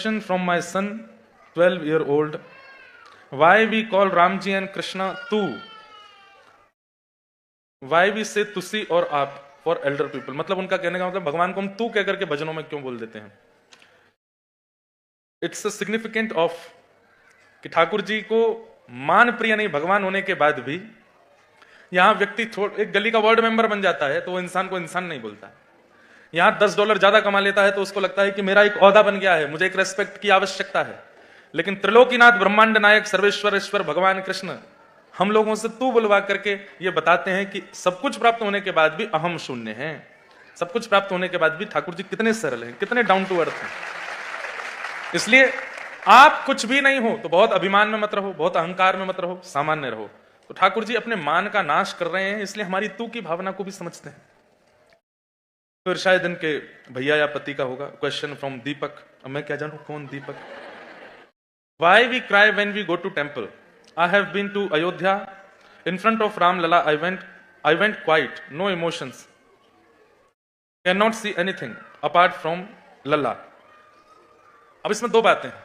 question from my son, 12-year-old. Why we call Ramji and Krishna tu? Why we say तुसी और आप for elder people? मतलब उनका कहने का मतलब भगवान को हम तू कह करके भजनों में क्यों बोल देते हैं? It's a significant of कि ठाकुर जी को मान प्रिय नहीं भगवान होने के बाद भी यहां व्यक्ति एक गली का वार्ड मेंबर बन जाता है तो वो इंसान को इंसान नहीं बोलता। यहां $10 ज्यादा कमा लेता है तो उसको लगता है कि मेरा एक ओहदा बन गया है, मुझे एक रेस्पेक्ट की आवश्यकता है। लेकिन त्रिलोकीनाथ ब्रह्मांड नायक सर्वेश्वर भगवान कृष्ण हम लोगों से तू बुलवा करके ये बताते हैं कि सब कुछ प्राप्त होने के बाद भी अहम शून्य है। सब कुछ प्राप्त होने के बाद भी ठाकुर जी कितने सरल हैं, कितने डाउन टू अर्थ हैं। इसलिए आप कुछ भी नहीं हो तो बहुत अभिमान में मत रहो, बहुत अहंकार में मत रहो, सामान्य रहो। तो ठाकुर जी अपने मान का नाश कर रहे हैं, इसलिए हमारी तू की भावना को भी समझते हैं। फिर शायद इनके भैया या पति का होगा। Question from Deepak. अब मैं क्या जानू कौन Deepak. Why we cry when we go to temple? I have been to Ayodhya. In front of Ram Lala, I went quiet, no emotions. Cannot see anything apart from Lala. अब इसमें दो बातें हैं।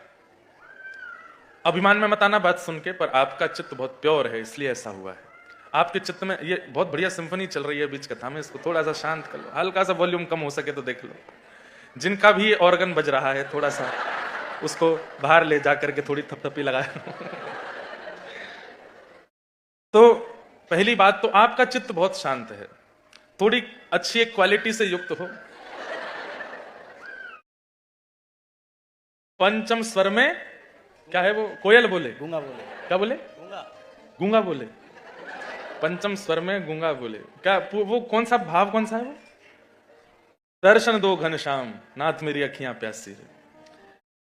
अभिमान में मत आना बात सुन के, पर आपका चित्त बहुत प्योर है इसलिए ऐसा हुआ है। आपके चित्त में ये बहुत बढ़िया सिम्फनी चल रही है बीच कथा में, इसको थोड़ा सा शांत कर लो, हल्का सा वॉल्यूम कम हो सके तो देख लो। जिनका भी ऑर्गन बज रहा है थोड़ा सा उसको बाहर ले जाकर के थोड़ी थपथपी लगाए। तो पहली बात तो आपका चित्त बहुत शांत है, थोड़ी अच्छी एक क्वालिटी से युक्त हो। पंचम स्वर में क्या है वो? कोयल बोले, गूंगा बोले, क्या बोले? गूंगा बोले। पंचम स्वर में गूंगा बोले। क्या वो कौन सा भाव कौन सा है वो? दर्शन दो घनश्याम नाथ मेरी अखियां प्यासी है।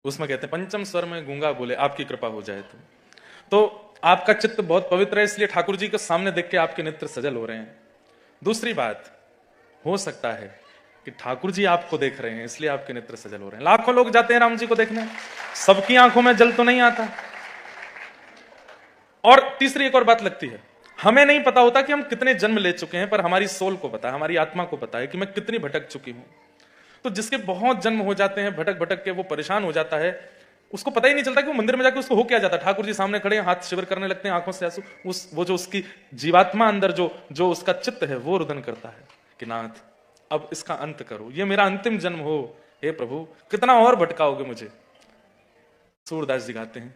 उसमें कहते हैं पंचम स्वर में गूंगा बोले आपकी कृपा हो जाए तो आपका चित्त बहुत पवित्र है, इसलिए ठाकुर जी के सामने देख के आपके नेत्र सजल हो रहे हैं। दूसरी बात, हो सकता है कि ठाकुर जी आपको देख रहे हैं इसलिए आपके नेत्र सजल हो रहे हैं। लाखों लोग जाते हैं राम जी को देखने, सबकी आंखों में जल तो नहीं आता। और तीसरी एक और बात लगती है, हमें नहीं पता होता कि हम कितने जन्म ले चुके हैं, पर हमारी सोल को पता है, हमारी आत्मा को पता है कि मैं कितनी भटक चुकी हूं। तो जिसके बहुत जन्म हो जाते हैं, भटक भटक के वो परेशान हो जाता है, उसको पता ही नहीं चलता कि वो मंदिर में जाके उसको हो क्या जाता है। ठाकुर जी सामने खड़े हैं, हाथ शिविर करने लगते हैं, आंखों से आंसू, वो जो उसकी जीवात्मा अंदर जो उसका चित्त है वो रुदन करता है कि नाथ अब इसका अंत करो, ये मेरा अंतिम जन्म हो, हे प्रभु कितना और भटकाओगे मुझे। सूरदास जी गाते हैं,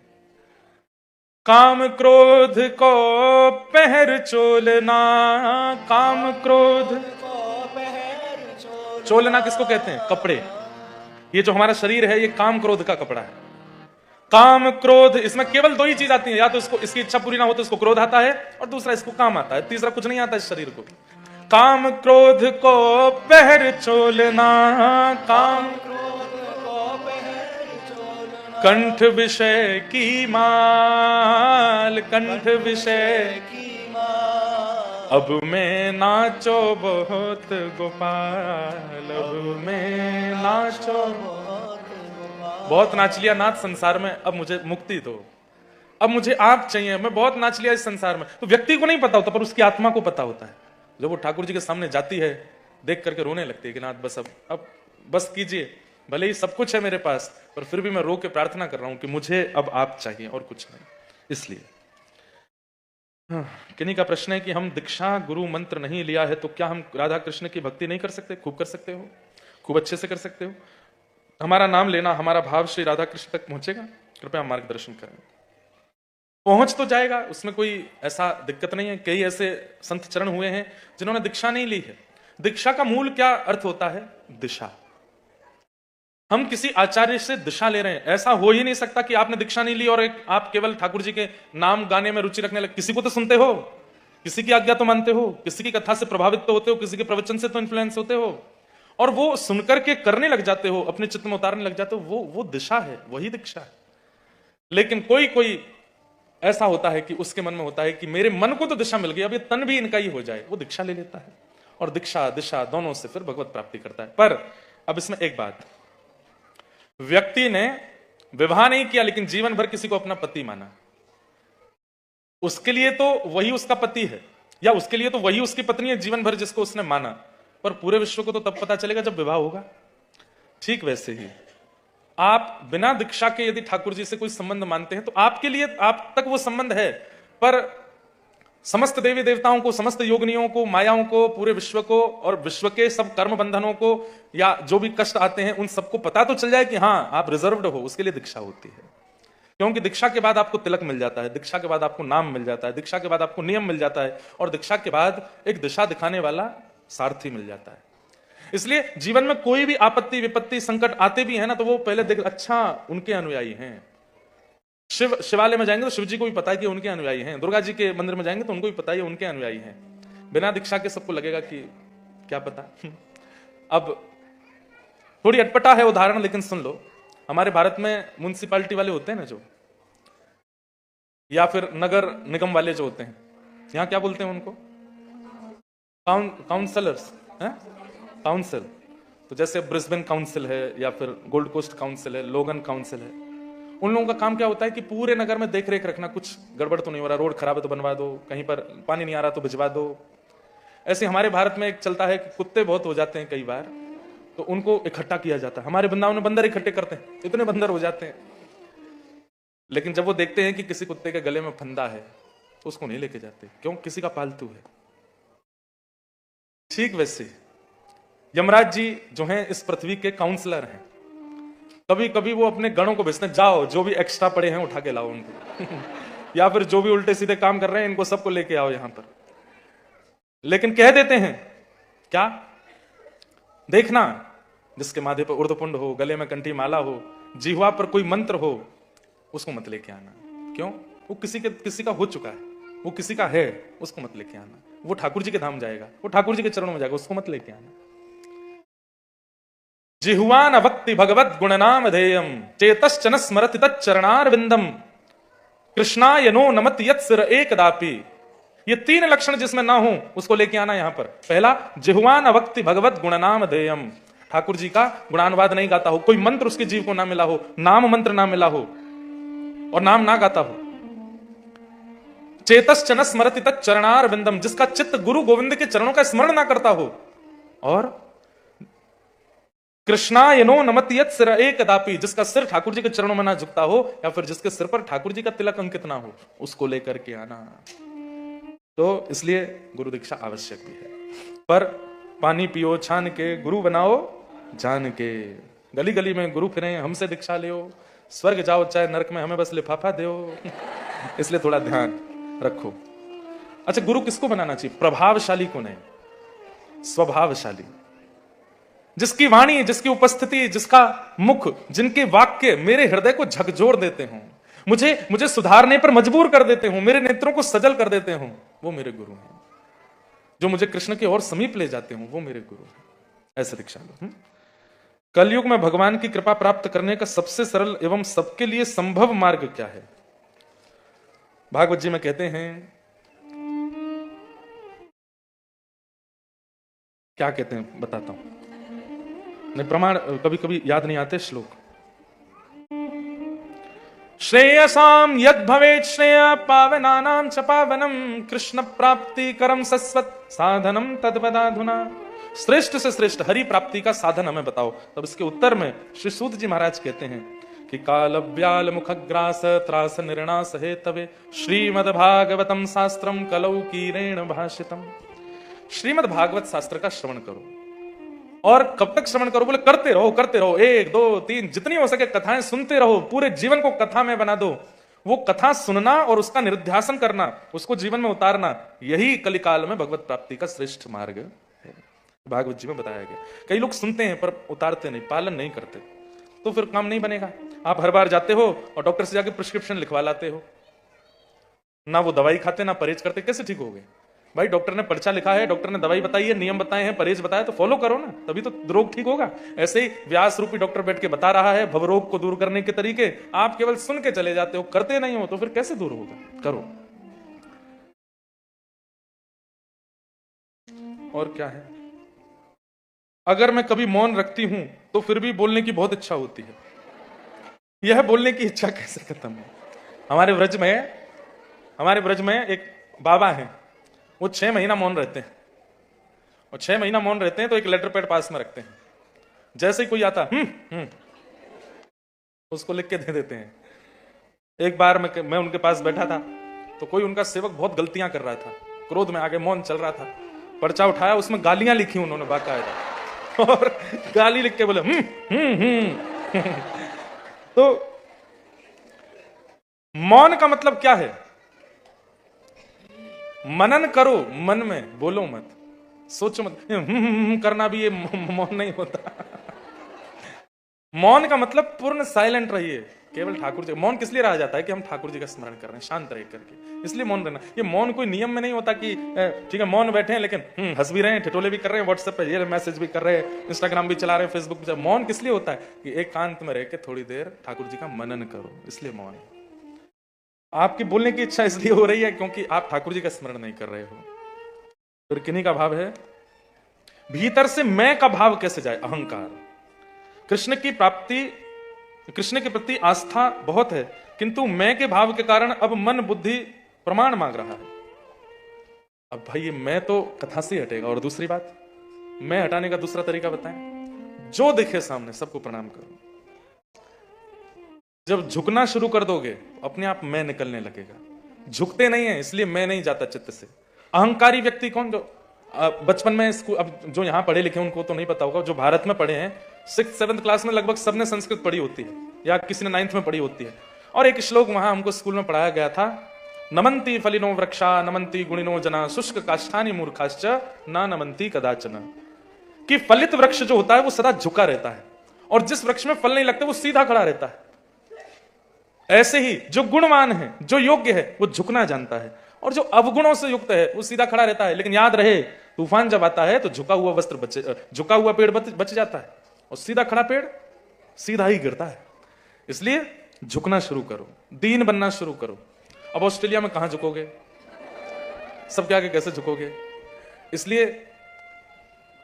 काम क्रोध को पहर चोलना, काम क्रोध चोलना किसको कहते हैं? कपड़े। ये जो हमारा शरीर है ये काम क्रोध का कपड़ा है। काम क्रोध, इसमें केवल दो ही चीज आती है, या तो इसको इसकी इच्छा पूरी ना हो तो इसको क्रोध आता है, और दूसरा इसको काम आता है, तीसरा कुछ नहीं आता इस शरीर को। काम क्रोध को पहर चोलना, काम क्रोध को पहर चोलना, कंठ विषय की माल, कंठ विषय की माल, अब मैं नाचो बहुत गोपाल, अब मैं नाचो बहुत नाच लिया नाथ संसार में, अब मुझे मुक्ति दो, अब मुझे आप चाहिए, मैं बहुत नाच लिया इस संसार में। तो व्यक्ति को नहीं पता होता पर उसकी आत्मा को पता होता है। जब वो ठाकुर जी के सामने जाती है देख करके रोने लगती है कि नाथ बस अब बस कीजिए, भले ही सब कुछ है मेरे पास पर फिर भी मैं रो के प्रार्थना कर रहा हूं कि मुझे अब आप चाहिए और कुछ नहीं। इसलिए किन्हीं का प्रश्न है कि हम दीक्षा गुरु मंत्र नहीं लिया है तो क्या हम राधा कृष्ण की भक्ति नहीं कर सकते? खूब कर सकते हो, खूब अच्छे से कर सकते हो। हमारा नाम लेना, हमारा भाव श्री राधा कृष्ण तक पहुंचेगा? कृपया मार्गदर्शन करें। पहुंच तो जाएगा, उसमें कोई ऐसा दिक्कत नहीं है। कई ऐसे संत चरण हुए हैं जिन्होंने दीक्षा नहीं ली है। दीक्षा का मूल क्या अर्थ होता है? दिशा। हम किसी आचार्य से दिशा ले रहे हैं, ऐसा हो ही नहीं सकता कि आपने दीक्षा नहीं ली और आप केवल ठाकुर जी के नाम गाने में रुचि रखने लगे। किसी को तो सुनते हो, किसी की आज्ञा तो मानते हो, किसी की कथा से प्रभावित तो होते हो, किसी के प्रवचन से तो इन्फ्लुएंस होते हो, और वो सुनकर के करने लग जाते हो, अपने चित्त में उतारने लग जाते हो। वो दिशा है, वही दीक्षा है। लेकिन कोई ऐसा होता है कि उसके मन में होता है कि मेरे मन को तो दिशा मिल गई, अब ये तन भी इनका ही हो जाए, वो दीक्षा ले लेता है और दीक्षा दिशा दोनों से फिर भगवत प्राप्ति करता है। पर अब इसमें एक बात, व्यक्ति ने विवाह नहीं किया लेकिन जीवन भर किसी को अपना पति माना, उसके लिए तो वही उसका पति है, या उसके लिए तो वही उसकी पत्नी है जीवन भर जिसको उसने माना, पर पूरे विश्व को तो तब पता चलेगा जब विवाह होगा। ठीक वैसे ही आप बिना दीक्षा के यदि ठाकुर जी से कोई संबंध मानते हैं तो आपके लिए आप तक वो संबंध है, पर समस्त देवी देवताओं को, समस्त योगिनियों को, मायाओं को, पूरे विश्व को और विश्व के सब कर्म बंधनों को या जो भी कष्ट आते हैं उन सबको पता तो चल जाए कि हाँ आप रिजर्व्ड हो, उसके लिए दीक्षा होती है। क्योंकि दीक्षा के बाद आपको तिलक मिल जाता है, दीक्षा के बाद आपको नाम मिल जाता है, दीक्षा के बाद आपको नियम मिल जाता है और दीक्षा के बाद एक दिशा दिखाने वाला सारथी मिल जाता है। इसलिए जीवन में कोई भी आपत्ति विपत्ति संकट आते भी है ना, तो वो पहले देख, अच्छा उनके अनुयायी हैं। शिवालय में जाएंगे तो शिव जी को भी पता है कि उनके अनुयायी हैं, दुर्गा जी के मंदिर में जाएंगे तो उनको भी पता है उनके अनुयायी हैं। बिना दीक्षा के सबको लगेगा कि क्या पता। अब थोड़ी अटपटा है उदाहरण, लेकिन सुन लो। हमारे भारत में म्युनिसिपालिटी वाले होते हैं ना जो, या फिर नगर निगम वाले जो होते हैं, यहां क्या बोलते हैं उनको? Counsellors, council. तो जैसे ब्रिस्बेन काउंसिल है या फिर गोल्ड कोस्ट काउंसिल है, लोगन काउंसिल है, उन लोगों का काम क्या होता है कि पूरे नगर में देख रेख रखना, कुछ गड़बड़ तो नहीं हो रहा, रोड खराब है तो बनवा दो, कहीं पर पानी नहीं आ रहा तो भिजवा दो। ऐसे हमारे भारत में एक चलता है कि कुत्ते बहुत हो जाते हैं कई बार, तो उनको इकट्ठा किया जाता है। हमारे वृंदावन में बंदर इकट्ठे करते हैं, इतने बंदर हो जाते हैं, लेकिन जब वो देखते हैं कि किसी कुत्ते के गले में फंदा है तो उसको नहीं लेके जाते, क्यों? किसी का पालतू है। ठीक वैसे यमराज जी जो हैं इस पृथ्वी के काउंसलर हैं। कभी कभी वो अपने गणों को भेजते हैं, जाओ जो भी एक्स्ट्रा पड़े हैं उठा के लाओ उनको या फिर जो भी उल्टे सीधे काम कर रहे हैं इनको सबको लेके आओ यहां पर। लेकिन कह देते हैं क्या? देखना, जिसके माथे पर उर्धपुंड हो, गले में कंठी माला हो, जिह्वा पर कोई मंत्र हो, उसको मत लेके आना। क्यों? वो किसी का हो चुका है, वो किसी का है, उसको मत लेके आना। वो ठाकुर जी के धाम जाएगा, वो ठाकुर जी के चरणों में जाएगा, उसको मत लेके आना। जिह्वान भक्ति भगवत गुणनाम धेयम चेतश्च न स्मरति तच्चरणारविंदम कृष्णाय नो नमति यत्सिर एकदापि। ये तीन लक्षण जिसमें ना हो उसको लेके आना यहां पर। पहला, जिह्वान भक्ति भगवत गुणनाम धेयम, ठाकुर जी का गुणानुवाद नहीं गाता हो, कोई मंत्र उसके जीव को ना मिला हो, नाम मंत्र ना मिला हो और नाम ना गाता हो। चेतश्च न स्मरति तच्चरणारविंदम, जिसका चित्त गुरु गोविंद के चरणों का स्मरण ना करता हो। और कृष्णाय नो नमति यत्सिर एकदापि, जिसका सिर ठाकुर जी के चरणों में ना झुकता हो या फिर जिसके सिर पर ठाकुर जी का तिलक अंकित ना हो, उसको लेकर के आना। तो इसलिए गुरु दीक्षा आवश्यक भी है। पर पानी पियो छान के, गुरु बनाओ जान के। गली गली में गुरु फिरे, हमसे दीक्षा लियो, स्वर्ग जाओ चाहे नरक में, हमें बस लिफाफा दो इसलिए थोड़ा ध्यान रखो। अच्छा, गुरु किसको बनाना चाहिए? प्रभावशाली को नहीं, स्वभावशाली, जिसकी वाणी, जिसकी उपस्थिति, जिसका मुख, जिनके वाक्य मेरे हृदय को झकझोर देते हों, मुझे सुधारने पर मजबूर कर देते हों, मेरे नेत्रों को सजल कर देते हों, वो मेरे गुरु हैं। जो मुझे कृष्ण के और समीप ले जाते हों, वो मेरे गुरु हैं। ऐसे दीक्षा लो। कलयुग में भगवान की कृपा प्राप्त करने का सबसे सरल एवं सबके लिए संभव मार्ग क्या है? भागवत जी में कहते हैं, क्या कहते हैं बताता हूं, नहीं प्रमाण कभी कभी याद नहीं आते श्लोक। श्रेयसाम यद भवेत् श्रेय पावनानां च पावनम कृष्ण प्राप्ति करम सस्वत साधनम तद्वदाधुना। श्रेष्ठ से श्रेष्ठ हरि प्राप्ति का साधन हमें बताओ। तब इसके उत्तर में श्री सूत जी महाराज कहते हैं कि काल व्याल मुखग्रास त्रास निर्णास हेतवे श्रीमद् भागवतम शास्त्रम कलौ कीरेण भाषितम। श्रीमद् भागवत शास्त्र का श्रवण करो। और कब तक श्रवण करो? बोले करते रहो, करते रहो, 1 2 3 जितनी हो सके कथाएं सुनते रहो, पूरे जीवन को कथा में बना दो। वो कथा सुनना और उसका निरुध्यासन करना, उसको जीवन में उतारना, यही कलिकाल में भगवत प्राप्ति का श्रेष्ठ मार्ग है। भागवत जी में बताया गया। कई लोग सुनते हैं पर उतारते नहीं, पालन नहीं करते, तो फिर काम नहीं बनेगा। आप हर बार जाते हो और डॉक्टर से जाके प्रिस्क्रिप्शन लिखवा लाते हो, ना वो दवाई खाते ना परहेज करते, कैसे ठीक हो गए? भाई डॉक्टर ने पर्चा लिखा है, डॉक्टर ने दवाई बताई है, नियम बताए हैं, परहेज बताया, तो फॉलो करो ना, तभी तो रोग ठीक होगा। ऐसे ही व्यास रूपी डॉक्टर बैठ के बता रहा है भवरोग को दूर करने के तरीके, आप केवल सुन के चले जाते हो, करते नहीं हो, तो फिर कैसे दूर होगा? करो। और क्या है, अगर मैं कभी मौन रखती हूं तो फिर भी बोलने की बहुत इच्छा होती है। यह बोलने की इच्छा कैसे खत्म है? हमारे ब्रज में एक बाबा है, वो 6 महीना मौन रहते हैं, और 6 महीना मौन रहते हैं तो एक लेटर पैड पास में रखते हैं। जैसे ही कोई आता उसको लिख के दे देते हैं। एक बार मैं उनके पास बैठा था, तो कोई उनका सेवक बहुत गलतियां कर रहा था, क्रोध में आगे मौन चल रहा था, पर्चा उठाया, उसमें गालियां लिखी उन्होंने बाकायदा, और गाली लिख के बोले तो मौन का मतलब क्या है? मनन करो, मन में बोलो मत, सोचो मत। करना भी ये मौन नहीं होता। मौन का मतलब पूर्ण साइलेंट रहिए, केवल ठाकुर जी। मौन किस लिए रहा जाता है? कि हम ठाकुर जी का स्मरण कर रहे हैं शांत रह करके, इसलिए मौन रहना। ये मौन कोई नियम में नहीं होता कि ठीक है मौन बैठे हैं लेकिन हंस भी रहे हैं, ठिठोले भी कर रहे हैं, व्हाट्सएप पे ये मैसेज भी कर रहे हैं, इंस्टाग्राम भी चला रहे हैं, फेसबुक पे। मौन किस लिए होता है? कि एकांत में रह के थोड़ी देर ठाकुर जी का मनन करो, इसलिए मौन। आपकी बोलने की इच्छा इसलिए हो रही है क्योंकि आप ठाकुर जी का स्मरण नहीं कर रहे हो। फिर किन्हीं का भाव है, भीतर से मैं का भाव कैसे जाए? अहंकार। कृष्ण की प्राप्ति, कृष्ण के प्रति आस्था बहुत है, किंतु मैं के भाव के कारण अब मन बुद्धि प्रमाण मांग रहा है। अब भाई ये मैं तो कथा से हटेगा। और दूसरी बात, मैं हटाने का दूसरा तरीका बताएं। जो दिखे सामने सबको प्रणाम करो। जब झुकना शुरू कर दोगे अपने आप मैं निकलने लगेगा। झुकते नहीं है इसलिए मैं नहीं जाता चित्त से। अहंकारी व्यक्ति कौन? जो बचपन में स्कूल, अब जो यहां पढ़े लिखे उनको तो नहीं पता होगा, जो भारत में पढ़े हैं 6th-7th क्लास में लगभग सबने संस्कृत पढ़ी होती है, या किसी ने 9th में पढ़ी होती है। और एक श्लोक वहां हमको स्कूल में पढ़ाया गया था, नमंती फलिनो वृक्षा नमंती गुणिनो जना शुष्क काष्ठानि मूर्खाश्च ना नमंती कदाचन। कि फलित वृक्ष जो होता है वो सदा झुका रहता है, और जिस वृक्ष में फल नहीं लगते वो सीधा खड़ा रहता है। ऐसे ही जो गुणवान है, जो योग्य है, वो झुकना जानता है, और जो अवगुणों से युक्त है वो सीधा खड़ा रहता है। लेकिन याद रहे, तूफान जब आता है तो झुका हुआ वस्त्र बचे, झुका हुआ पेड़ बच जाता है, और सीधा खड़ा पेड़ सीधा ही गिरता है। इसलिए झुकना शुरू करो, दीन बनना शुरू करो। अब ऑस्ट्रेलिया में कहां झुकोगे? सबके आगे कैसे झुकोगे? इसलिए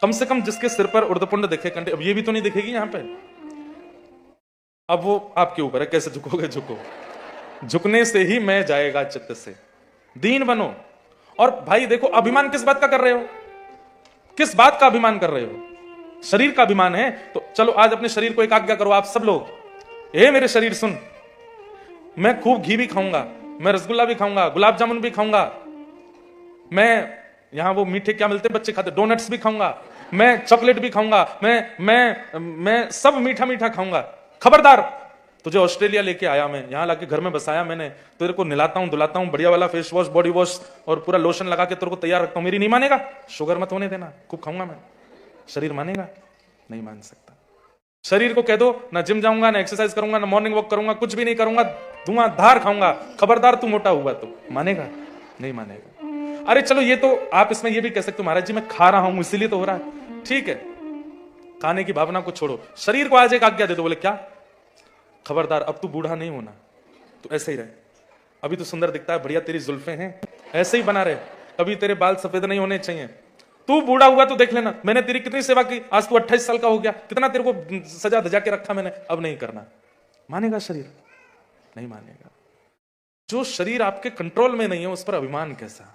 कम से कम जिसके सिर पर उर्धपुंड दिखे, कंठे, अब ये भी तो नहीं दिखेगी यहां पे। अब वो आपके ऊपर है, कैसे झुकोगे? झुको। झुकने से ही मैं जाएगा चित्त से। दीन बनो। और भाई देखो, अभिमान किस बात का कर रहे हो? किस बात का अभिमान कर रहे हो? शरीर का अभिमान है तो चलो आज अपने शरीर को एक आज्ञा करो, आप सब लोग, हे मेरे शरीर सुन, मैं खूब घी भी खाऊंगा, मैं रसगुल्ला भी खाऊंगा, गुलाब जामुन भी खाऊंगा, मैं यहां वो मीठे क्या मिलते हैं बच्चे खाते, डोनट्स भी खाऊंगा, मैं चॉकलेट भी खाऊंगा, मैं सब मीठा मीठा खाऊंगा। खबरदार, तुझे ऑस्ट्रेलिया लेके आया मैं, यहां लाके घर में बसाया मैंने, तेरे को नहलाता हूं धुलाता हूं, बढ़िया वाला फेस वॉश बॉडी वॉश और पूरा लोशन लगा के तेरे को तैयार रखता हूं, मेरी नहीं मानेगा? शुगर मत होने देना, खूब खाऊंगा मैं। शरीर मानेगा? नहीं मान सकता। शरीर को कह दो ना जिम जाऊंगा, ना एक्सरसाइज करूंगा, ना मॉर्निंग वॉक करूंगा, कुछ भी नहीं करूंगा, धुआंधार खाऊंगा, खबरदार तू मोटा हुआ तो मानेगा? नहीं मानेगा। अरे चलो ये तो आप इसमें ये भी कह सकते हो, महाराज जी मैं खा रहा हूं इसीलिए तो हो रहा है। ठीक है, खाने की भावना को छोड़ो, शरीर को आज एक आज्ञा दे दो, बोले क्या? खबरदार, अब तू बूढ़ा नहीं होना, तो ऐसे ही रहे। अभी तो सुंदर दिखता है, बढ़िया तेरी जुल्फे हैं, ऐसे ही बना रहे, कभी तेरे बाल सफेद नहीं होने चाहिए। तू बूढ़ा हुआ तो देख लेना, मैंने तेरी कितनी सेवा की, आज तू 28 साल का हो गया, कितना तेरे को सजा धजा के रखा मैंने, अब नहीं करना। मानेगा शरीर? नहीं मानेगा। जो शरीर आपके कंट्रोल में नहीं है उस पर अभिमान कैसा?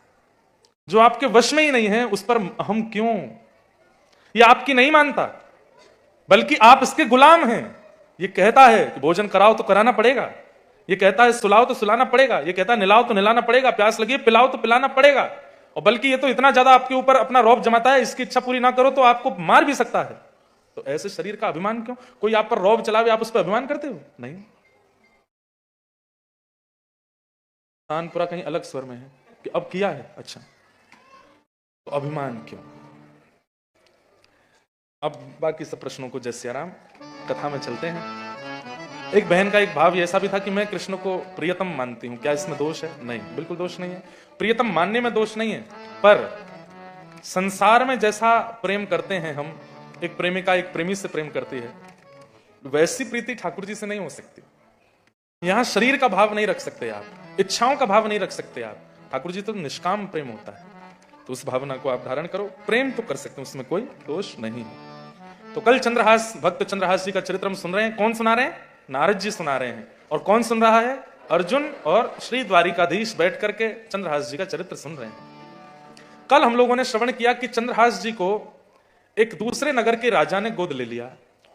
जो आपके वश में ही नहीं है उस पर हम क्यों? ये आपकी नहीं मानता, बल्कि आप इसके गुलाम हैं। ये कहता है कि भोजन कराओ तो कराना पड़ेगा, ये कहता है सुलाओ तो सुलाना पड़ेगा, ये कहता है निलाओ तो निलाना पड़ेगा, प्यास लगी पिलाओ तो पिलाना पड़ेगा। और बल्कि ये तो इतना ज्यादा आपके ऊपर अपना रौब जमाता है, इसकी इच्छा पूरी ना करो तो आपको मार भी सकता है। तो ऐसे शरीर का अभिमान क्यों? कोई आप पर रौब चलावे, आप उस पर अभिमान करते हो? नहीं। तानपुरा कहीं अलग स्वर में है कि अब किया है, अच्छा, तो अभिमान क्यों? अब बाकी सब प्रश्नों को जय सिया राम, कथा में चलते हैं। एक बहन का एक भाव ऐसा भी था कि मैं कृष्ण को प्रियतम मानती हूं, क्या इसमें दोष है? नहीं, बिल्कुल दोष नहीं है। प्रियतम मानने में दोष नहीं है, पर संसार में जैसा प्रेम करते हैं हम, एक प्रेमिका एक प्रेमी से प्रेम करती है, वैसी प्रीति ठाकुर जी से नहीं हो सकती। यहां शरीर का भाव नहीं रख सकते आप, इच्छाओं का भाव नहीं रख सकते आप। ठाकुर जी तो निष्काम प्रेम होता है, तो उस भावना को आप धारण करो, प्रेम तो कर सकते हैं, उसमें कोई दोष नहीं है। तो कल चंद्रहास, भक्त चंद्रहास जी का चरित्र हम सुन रहे हैं। कौन सुना रहे हैं? नारद जी सुना रहे हैं। और कौन सुन रहा है? अर्जुन और श्री द्वारिकाधीश बैठ करके चंद्रहास जी का चरित्र सुन रहे हैं। कल हम लोगों ने श्रवण किया कि चंद्रहास जी को एक दूसरे नगर के राजा ने गोद ले लिया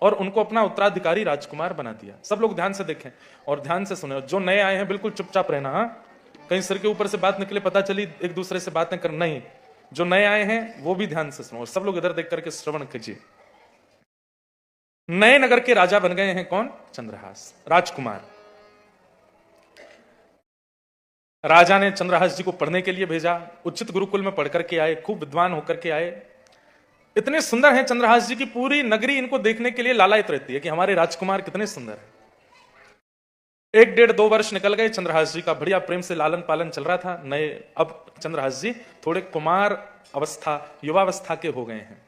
और उनको अपना उत्तराधिकारी राजकुमार बना दिया। सब लोग ध्यान से देखें और ध्यान से सुने। जो नए आए हैं बिल्कुल चुपचाप रहना, हाँ, कहीं सिर के ऊपर से बात निकले, पता चली एक दूसरे से बातें कर, नहीं। जो नए आए हैं वो भी ध्यान से सुनो और सब लोग इधर देख करके श्रवण कीजिए। नए नगर के राजा बन गए हैं कौन? चंद्रहास, राजकुमार। राजा ने चंद्रहास जी को पढ़ने के लिए भेजा। उचित गुरुकुल में पढ़ करके आए, खूब विद्वान होकर के आए। इतने सुंदर हैं चंद्रहास जी की पूरी नगरी इनको देखने के लिए लालायित रहती है कि हमारे राजकुमार कितने सुंदर हैं। 1-1.5-2 वर्ष निकल गए। चंद्रहास जी का बढ़िया प्रेम से लालन पालन चल रहा था। नए अब चंद्रहास जी थोड़े कुमार अवस्था, युवावस्था के हो गए हैं।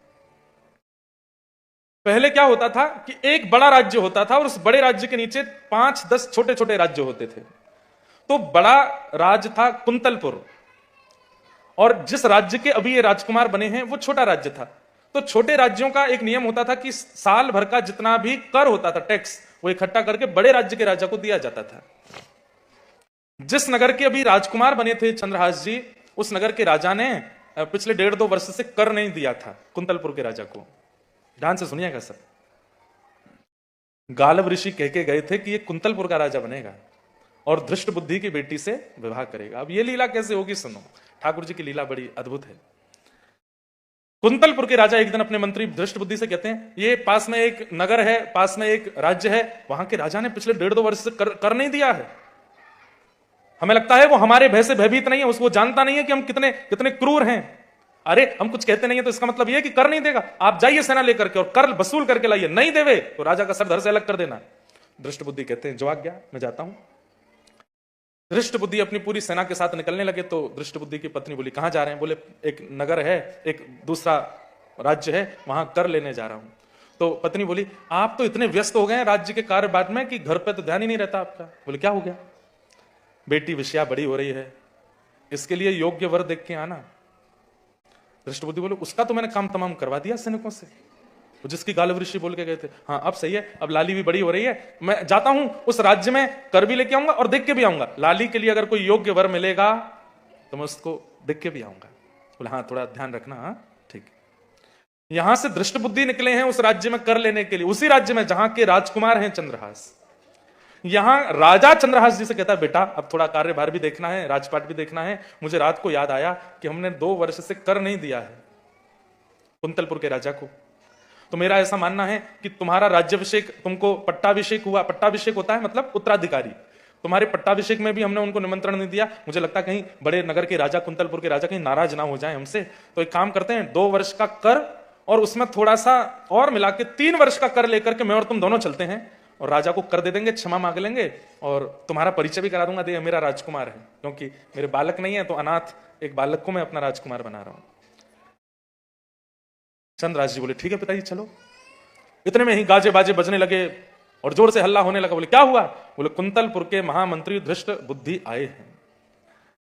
पहले क्या होता था कि एक बड़ा राज्य होता था और उस बड़े राज्य के नीचे 5-10 छोटे छोटे राज्य होते थे। तो बड़ा राज्य था कुंतलपुर, और जिस राज्य के अभी ये राजकुमार बने हैं वो छोटा राज्य था। तो छोटे राज्यों का एक नियम होता था कि साल भर का जितना भी कर होता था, टैक्स, वो इकट्ठा करके बड़े राज्य के राजा को दिया जाता था। जिस नगर के अभी राजकुमार बने थे चंद्रहास जी, उस नगर के राजा ने पिछले 1.5-2 वर्ष से कर नहीं दिया था कुंतलपुर के राजा को। ध्यान से सुनिएगा सब। गालव ऋषि कह के गए थे कि ये कुंतलपुर का राजा बनेगा और धृष्ट बुद्धि की बेटी से विवाह करेगा। अब ये लीला कैसे होगी सुनो। ठाकुर जी की लीला बड़ी अद्भुत है। कुंतलपुर के राजा एक दिन अपने मंत्री धृष्ट बुद्धि से कहते हैं, ये पास में एक नगर है, पास में एक राज्य है, वहां के राजा ने पिछले 1.5-2 वर्ष से कर नहीं दिया है। हमें लगता है वो हमारे भय से भयभीत नहीं है, उसको जानता नहीं है कि हम कितने कितने क्रूर हैं। अरे हम कुछ कहते नहीं है तो इसका मतलब यह है कि कर नहीं देगा। आप जाइए सेना लेकर के और कर वसूल करके लाइए, नहीं देवे तो राजा का सर धड़ से अलग कर देना। धृष्ट बुद्धि कहते हैं, जो आज्ञा, मैं जाता हूं। धृष्ट बुद्धि अपनी पूरी सेना के साथ निकलने लगे तो धृष्ट बुद्धि की पत्नी बोली, कहां जा रहे हैं? बोले एक नगर है, एक दूसरा राज्य है, वहां कर लेने जा रहा हूं। तो पत्नी बोली, आप तो इतने व्यस्त हो गए हैं राज्य के कार्यभार में कि घर पे तो ध्यान ही नहीं रहता आपका। बोले क्या हो गया? बेटी विषया बड़ी हो रही है, इसके लिए योग्य वर देख के आना। धृष्ट बुद्धि बोले, उसका तो मैंने काम तमाम करवा दिया सैनिकों से, जिसकी गालव ऋषि बोल के गए थे। हाँ अब सही है, अब लाली भी बड़ी हो रही है, मैं जाता हूं उस राज्य में, कर भी लेके आऊंगा और देख के भी आऊंगा। लाली के लिए अगर कोई योग्य वर मिलेगा तो मैं उसको देख के भी आऊंगा। बोले हाँ थोड़ा ध्यान रखना, हाँ ठीक है। यहां से धृष्ट बुद्धि निकले हैं उस राज्य में कर लेने के लिए, उसी राज्य में जहां के राजकुमार हैं चंद्रहास। यहां राजा चंद्रहास जी से कहता है, बेटा अब थोड़ा कार्यभार भी देखना है, राजपाट भी देखना है। मुझे रात को याद आया कि हमने 2 वर्ष से कर नहीं दिया है कुंतलपुर के राजा को। तो मेरा ऐसा मानना है कि तुम्हारा राज्याभिषेक, तुमको पट्टाभिषेक हुआ, पट्टाभिषेक होता है मतलब उत्तराधिकारी, तुम्हारे पट्टाभिषेक में भी हमने उनको निमंत्रण नहीं दिया। मुझे लगता है कहीं बड़े नगर के राजा, कुंतलपुर के राजा कहीं नाराज ना हो जाए हमसे। तो एक काम करते हैं, 2 वर्ष का कर और उसमें थोड़ा सा और मिला के 3 वर्ष का कर लेकर के मैं और तुम दोनों चलते हैं और राजा को कर दे देंगे, क्षमा मांग लेंगे और तुम्हारा परिचय भी करा दूंगा, दे मेरा राजकुमार है, क्योंकि मेरे बालक नहीं है तो अनाथ एक बालक को मैं अपना राजकुमार बना रहा हूं। चंद्रहास जी बोले ठीक है पिताजी चलो। इतने में ही गाजे बाजे बजने लगे और जोर से हल्ला होने लगा। बोले क्या हुआ? बोले कुंतलपुर के महामंत्री धृष्ट बुद्धि आए हैं।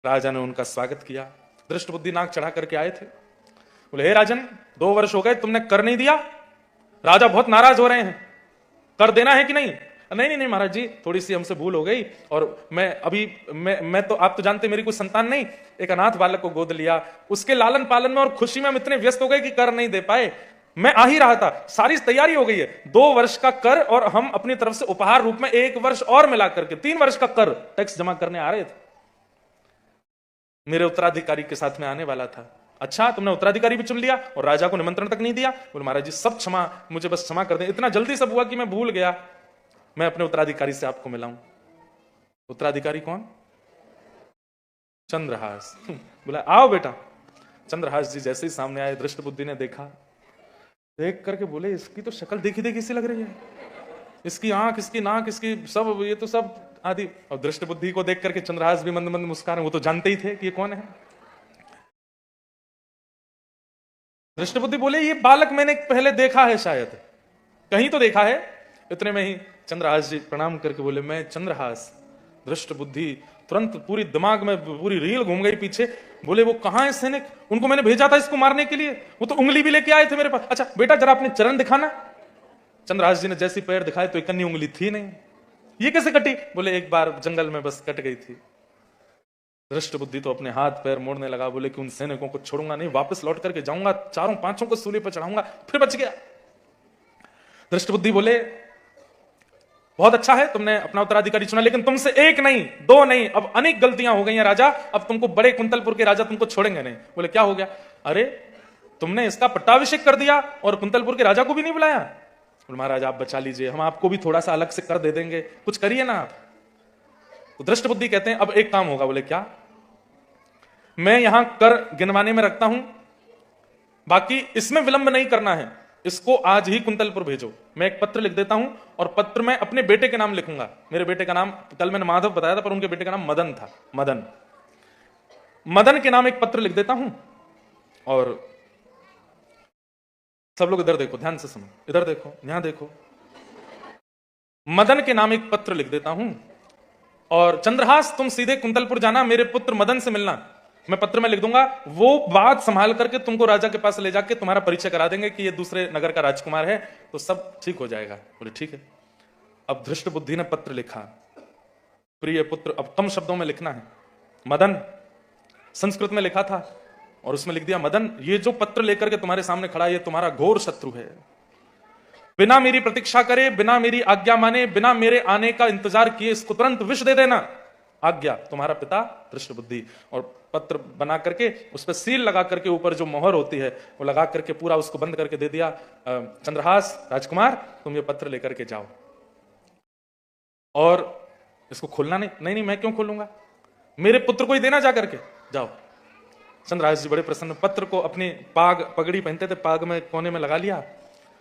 राजा ने उनका स्वागत किया। धृष्ट बुद्धि नाक चढ़ा करके आए थे। बोले हे राजन, 2 वर्ष हो गए तुमने कर नहीं दिया, राजा बहुत नाराज हो रहे हैं, कर देना है कि नहीं? नहीं नहीं महाराज जी, थोड़ी सी हमसे भूल हो गई और मैं तो आप तो जानते मेरी कोई संतान नहीं, एक अनाथ बालक को गोद लिया, उसके लालन पालन में और खुशी में हम इतने व्यस्त हो गए कि कर नहीं दे पाए। मैं आ ही रहा था, सारी तैयारी हो गई है, 2 वर्ष का कर और हम अपनी तरफ से उपहार रूप में 1 वर्ष और मिला करके 3 वर्ष का कर टैक्स जमा करने आ रहे थे। मेरे उत्तराधिकारी के साथ में आने वाला था। अच्छा तुमने उत्तराधिकारी भी चुन लिया और राजा को निमंत्रण तक नहीं दिया? बोले महाराज जी सब क्षमा, मुझे बस क्षमा कर दें, इतना जल्दी सब हुआ कि मैं भूल गया, मैं अपने उत्तराधिकारी से आपको मिलाऊं। उत्तराधिकारी कौन? चंद्रहास। बोला आओ बेटा। चंद्रहास जी जैसे ही सामने आए, धृष्ट बुद्धि ने देखा, देख करके बोले इसकी तो शक्ल देखी देखी सी लग रही है, इसकी आंख, इसकी नाक, इसकी सब, ये तो सब आदि। और धृष्ट बुद्धि को देख करके चंद्रहास भी मंद मंद मुस्कान, वो तो जानते ही थे कि ये कौन है। धृष्ट बुद्धि बोले ये बालक मैंने पहले देखा है, शायद कहीं तो देखा है। इतने में ही चंद्रहास जी प्रणाम करके बोले मैं चंद्रहास। धृष्ट बुद्धि तुरंत पूरी दिमाग में पूरी रील घूम गई पीछे। बोले वो कहां है सैनिक? उनको मैंने भेजा था इसको मारने के लिए, वो तो उंगली भी लेके आए थे मेरे पास। अच्छा बेटा जरा अपने चरण दिखाना। चंद्रहास जी ने जैसी पैर दिखाए तो एक अन्य उंगली थी नहीं। ये कैसे कटी? बोले एक बार जंगल में बस कट गई थी। धृष्ट बुद्धि तो अपने हाथ पैर मोड़ने लगा। बोले कि उन सैनिकों को छोड़ूंगा नहीं, वापस लौट करके जाऊंगा, 4-5 को सूली पर चढ़ाऊंगा, फिर बच गया। दृष्टबुद्धि बोले, बहुत अच्छा है तुमने अपना उत्तराधिकारी चुना, लेकिन तुमसे एक नहीं, दो नहीं, अब अनेक गलतियां हो गई हैं राजा, अब तुमको बड़े कुंतलपुर के राजा तुमको छोड़ेंगे नहीं। बोले क्या हो गया? अरे तुमने इसका पट्टाभिषेक कर दिया और कुंतलपुर के राजा को भी नहीं बुलाया। बोले महाराज आप बचा लीजिए, हम आपको भी थोड़ा सा अलग से कर दे देंगे, कुछ करिए ना आप। तो दृष्टबुद्धि कहते हैं अब एक काम होगा। बोले क्या? मैं यहां कर गिनवाने में रखता हूं, बाकी इसमें विलंब नहीं करना है, इसको आज ही कुंतलपुर भेजो। मैं एक पत्र लिख देता हूं और पत्र में अपने बेटे के नाम लिखूंगा। मेरे बेटे का नाम कल मैंने माधव बताया था, पर उनके बेटे का नाम मदन था। मदन के नाम एक पत्र लिख देता हूं। और सब लोग इधर देखो, ध्यान से सुनो, इधर देखो, यहां देखो। मदन के नाम एक पत्र लिख देता हूं और चंद्रहास तुम सीधे कुंतलपुर जाना, मेरे पुत्र मदन से मिलना। मैं पत्र में लिख दूंगा, वो बात संभाल करके तुमको राजा के पास ले जाके तुम्हारा परिचय करा देंगे कि ये दूसरे नगर का राजकुमार है, तो सब ठीक हो जाएगा। बोले ठीक है। अब धृष्टबुद्धि ने पत्र लिखा, प्रिय पुत्र, अब कम शब्दों में लिखना है। मदन, संस्कृत में लिखा था और उसमें लिख दिया, मदन ये जो पत्र लेकर के तुम्हारे सामने खड़ा है, ये तुम्हारा घोर शत्रु है। बिना मेरी प्रतीक्षा करे, बिना मेरी आज्ञा माने, बिना मेरे आने का इंतजार किए इसको तुरंत विष दे देना। आज्ञा, तुम्हारा पिता दृष्टबुद्धि। और पत्र बना करके उस पर सील लगा करके ऊपर जो मोहर होती है वो लगा करके पूरा उसको बंद करके दे दिया। चंद्रहास राजकुमार तुम ये पत्र लेकर के जाओ और इसको खोलना नहीं। नहीं, मैं क्यों खोलूंगा, मेरे पुत्र को ही देना, जा करके जाओ। चंद्रहास जी बड़े प्रसन्न, पत्र को अपनी पगड़ी पहनते थे, पाग में कोने में लगा लिया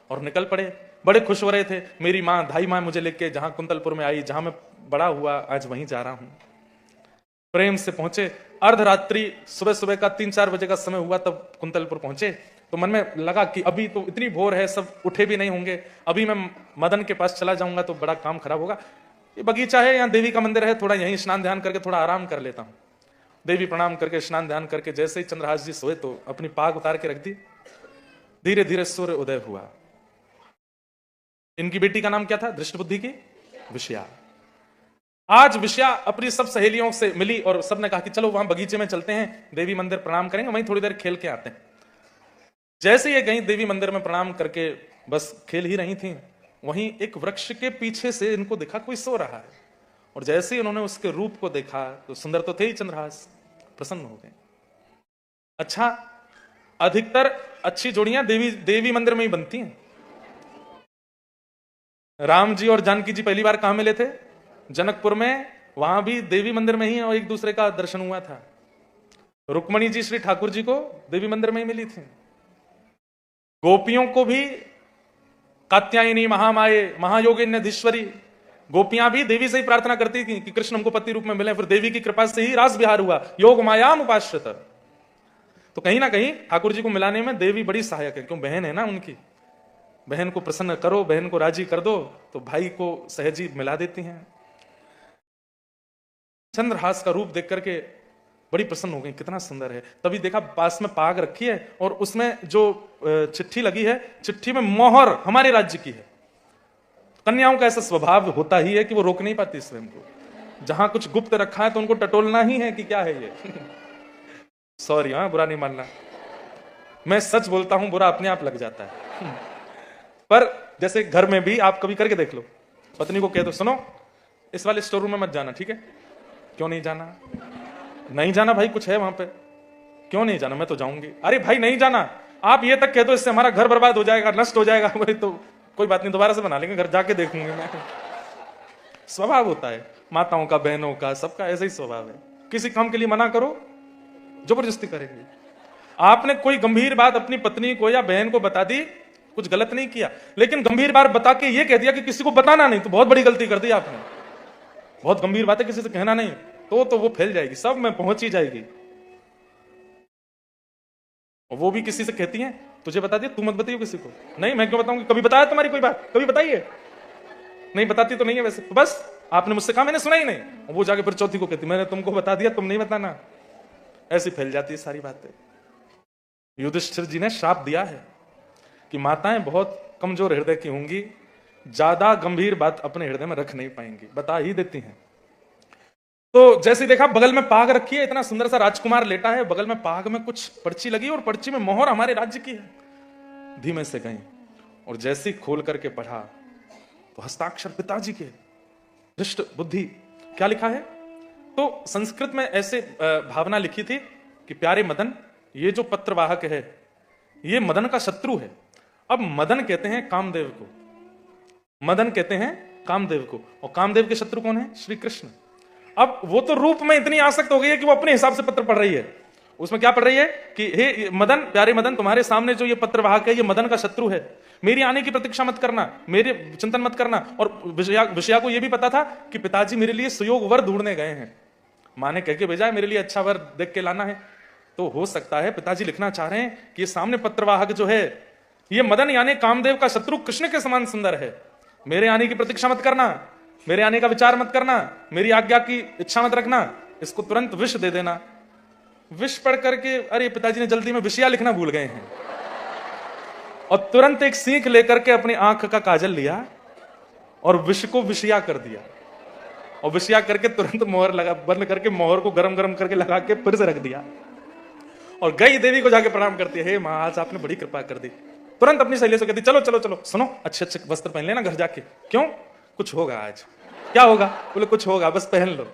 और निकल पड़े। बड़े खुश हो रहे थे, मेरी माँ, धाई माँ मुझे लेके जहां कुंतलपुर में आई, जहां मैं बड़ा हुआ, आज वहीं जा रहा हूं। प्रेम से पहुंचे। अर्धरात्रि, सुबह सुबह का 3-4 बजे का समय हुआ तब कुंतलपुर पहुंचे। तो मन में लगा कि अभी तो इतनी भोर है, सब उठे भी नहीं होंगे, अभी मैं मदन के पास चला जाऊंगा तो बड़ा काम खराब होगा। ये बगीचा है, यहाँ देवी का मंदिर है, थोड़ा यहीं स्नान ध्यान करके थोड़ा आराम कर लेता हूं। देवी प्रणाम करके स्नान ध्यान करके जैसे ही चंद्रहास जी सोए तो अपनी पाग उतार के रख दी। धीरे धीरे सूर्य उदय हुआ। इनकी बेटी का नाम क्या था? दृष्टबुद्धि की विषया। आज विषया अपनी सब सहेलियों से मिली और सबने कहा कि चलो वहां बगीचे में चलते हैं, देवी मंदिर प्रणाम करेंगे, वहीं थोड़ी देर खेल के आते हैं। जैसे ये गई देवी मंदिर में प्रणाम करके बस खेल ही रही थी, वहीं एक वृक्ष के पीछे से इनको देखा कोई सो रहा है। और जैसे ही उन्होंने उसके रूप को देखा तो सुंदर तो थे ही चंद्रहास, प्रसन्न हो गए। अच्छा, अधिकतर अच्छी जोड़ियां देवी मंदिर में ही बनती हैं। राम जी और जानकी जी पहली बार कहां मिले थे? जनकपुर में, वहां भी देवी मंदिर में ही और एक दूसरे का दर्शन हुआ था। रुक्मणी जी श्री ठाकुर जी को देवी मंदिर में ही मिली थी। गोपियों को भी कात्यायनी महामाये महायोगिन्यधीश्वरी, गोपियां भी देवी से ही प्रार्थना करती थी कि कृष्ण हमको पति रूप में मिले। फिर देवी की कृपा से ही रास विहार हुआ, योग मायाम उपाश्रित। तो कहीं ना कहीं ठाकुर जी को मिलाने में देवी बड़ी सहायक है, क्यों? बहन है ना उनकी। बहन को प्रसन्न करो, बहन को राजी कर दो तो भाई को सहजी मिला देती हैं। चंद्रहास का रूप देख करके बड़ी प्रसन्न हो गई, कितना सुंदर है। तभी देखा पास में पाग रखी है और उसमें जो चिट्ठी लगी है, चिट्ठी में मोहर हमारे राज्य की है। कन्याओं का ऐसा स्वभाव होता ही है कि वो रोक नहीं पाती स्वयं को। जहां कुछ गुप्त रखा है तो उनको टटोलना ही है कि क्या है ये। सॉरी, हाँ, बुरा नहीं मानना, मैं सच बोलता हूं, बुरा अपने आप लग जाता है। पर जैसे घर में भी आप कभी करके देख लो, पत्नी को कह दो, सुनो इस वाले स्टोर रूम में मत जाना, ठीक है? क्यों नहीं जाना? नहीं जाना भाई, कुछ है वहां पे। क्यों नहीं जाना? मैं तो जाऊंगी। अरे भाई नहीं जाना, आप ये तक कह दो, इससे हमारा घर बर्बाद हो जाएगा, नष्ट हो जाएगा। भाई तो कोई बात नहीं, दोबारा से बना लेंगे, घर जाके देखूंगी मैं। स्वभाव होता है माताओं का, बहनों का, सबका ऐसा ही स्वभाव है। किसी काम के लिए मना करो, जबरदस्ती करेंगे। आपने कोई गंभीर बात अपनी पत्नी को या बहन को बता दी, कुछ गलत नहीं किया, लेकिन गंभीर बात बता के ये कह दिया कि किसी को बताना नहीं, तो बहुत बड़ी गलती कर दी आपने। बहुत गंभीर बात है, किसी से कहना नहीं, तो वो फैल जाएगी, सब में पहुंच ही जाएगी। और वो भी किसी से कहती हैं, तुझे बता दिया, तू मत बताइयो किसी को। नहीं, मैं क्यों बताऊंगी? कभी बताया तुम्हारी कोई बात? कभी बताइए? नहीं बताती तो नहीं है वैसे, तो बस आपने मुझसे कहा, मैंने सुना ही नहीं। वो जाके फिर चौथी को कहती, मैंने तुमको बता दिया, तुम नहीं बताना। ऐसी फैल जाती है सारी बातें। युधिष्ठिर जी ने श्राप दिया है कि माताएं बहुत कमजोर हृदय की होंगी, ज्यादा गंभीर बात अपने हृदय में रख नहीं पाएंगी, बता ही देती हैं। तो जैसे देखा, बगल में पाग रखी है, इतना सुंदर सा राजकुमार लेटा है, बगल में पाग में कुछ पर्ची लगी और पर्ची में मोहर हमारे राज्य की है। धीमे से गई और जैसे ही खोल करके पढ़ा तो हस्ताक्षर पिताजी के, दृष्ट बुद्धि। क्या लिखा है? तो संस्कृत में ऐसे भावना लिखी थी कि प्यारे मदन, ये जो पत्रवाहक है ये मदन का शत्रु है। अब मदन कहते हैं कामदेव को, मदन कहते हैं कामदेव को, और कामदेव के शत्रु कौन है? श्री कृष्ण। अब वो तो रूप में इतनी आसक्त हो गई है कि वो अपने हिसाब से पत्र पढ़ रही है। उसमें क्या पढ़ रही है कि हे मदन, प्यारे मदन, तुम्हारे सामने जो ये पत्रवाहक है ये मदन का शत्रु है, मेरी आने की प्रतीक्षा मत करना, मेरे चिंतन मत करना। और विषया को यह भी पता था कि पिताजी मेरे लिए सुयोग वर ढूंढने गए हैं, मां ने कह के भेजा है मेरे लिए अच्छा वर देख के लाना है। तो हो सकता है पिताजी लिखना चाह रहे हैं कि ये सामने पत्रवाहक जो है ये मदन यानी कामदेव का शत्रु कृष्ण के समान सुंदर है, मेरे आने की प्रतीक्षा मत करना, मेरे आने का विचार मत करना, मेरी आज्ञा की इच्छा मत रखना, इसको तुरंत विष दे देना। विष पढ़ करके अरे पिताजी ने जल्दी में विषया लिखना भूल गए हैं, और तुरंत एक सीख लेकर के अपनी आंख का काजल लिया और विष को विषया कर दिया, और विषया करके तुरंत मोहर लगा, बंद करके मोहर को गरम गरम करके लगा के फिर से रख दिया, और गई देवी को जाके प्रणाम करती है, हे मां आज आपने बड़ी कृपा कर दी। तुरंत अपनी सहेली से कहती चलो चलो चलो सुनो, अच्छे अच्छे वस्त्र पहन लेना घर जाके। क्यों? कुछ होगा आज। क्या होगा? बोले कुछ होगा, बस पहन लो।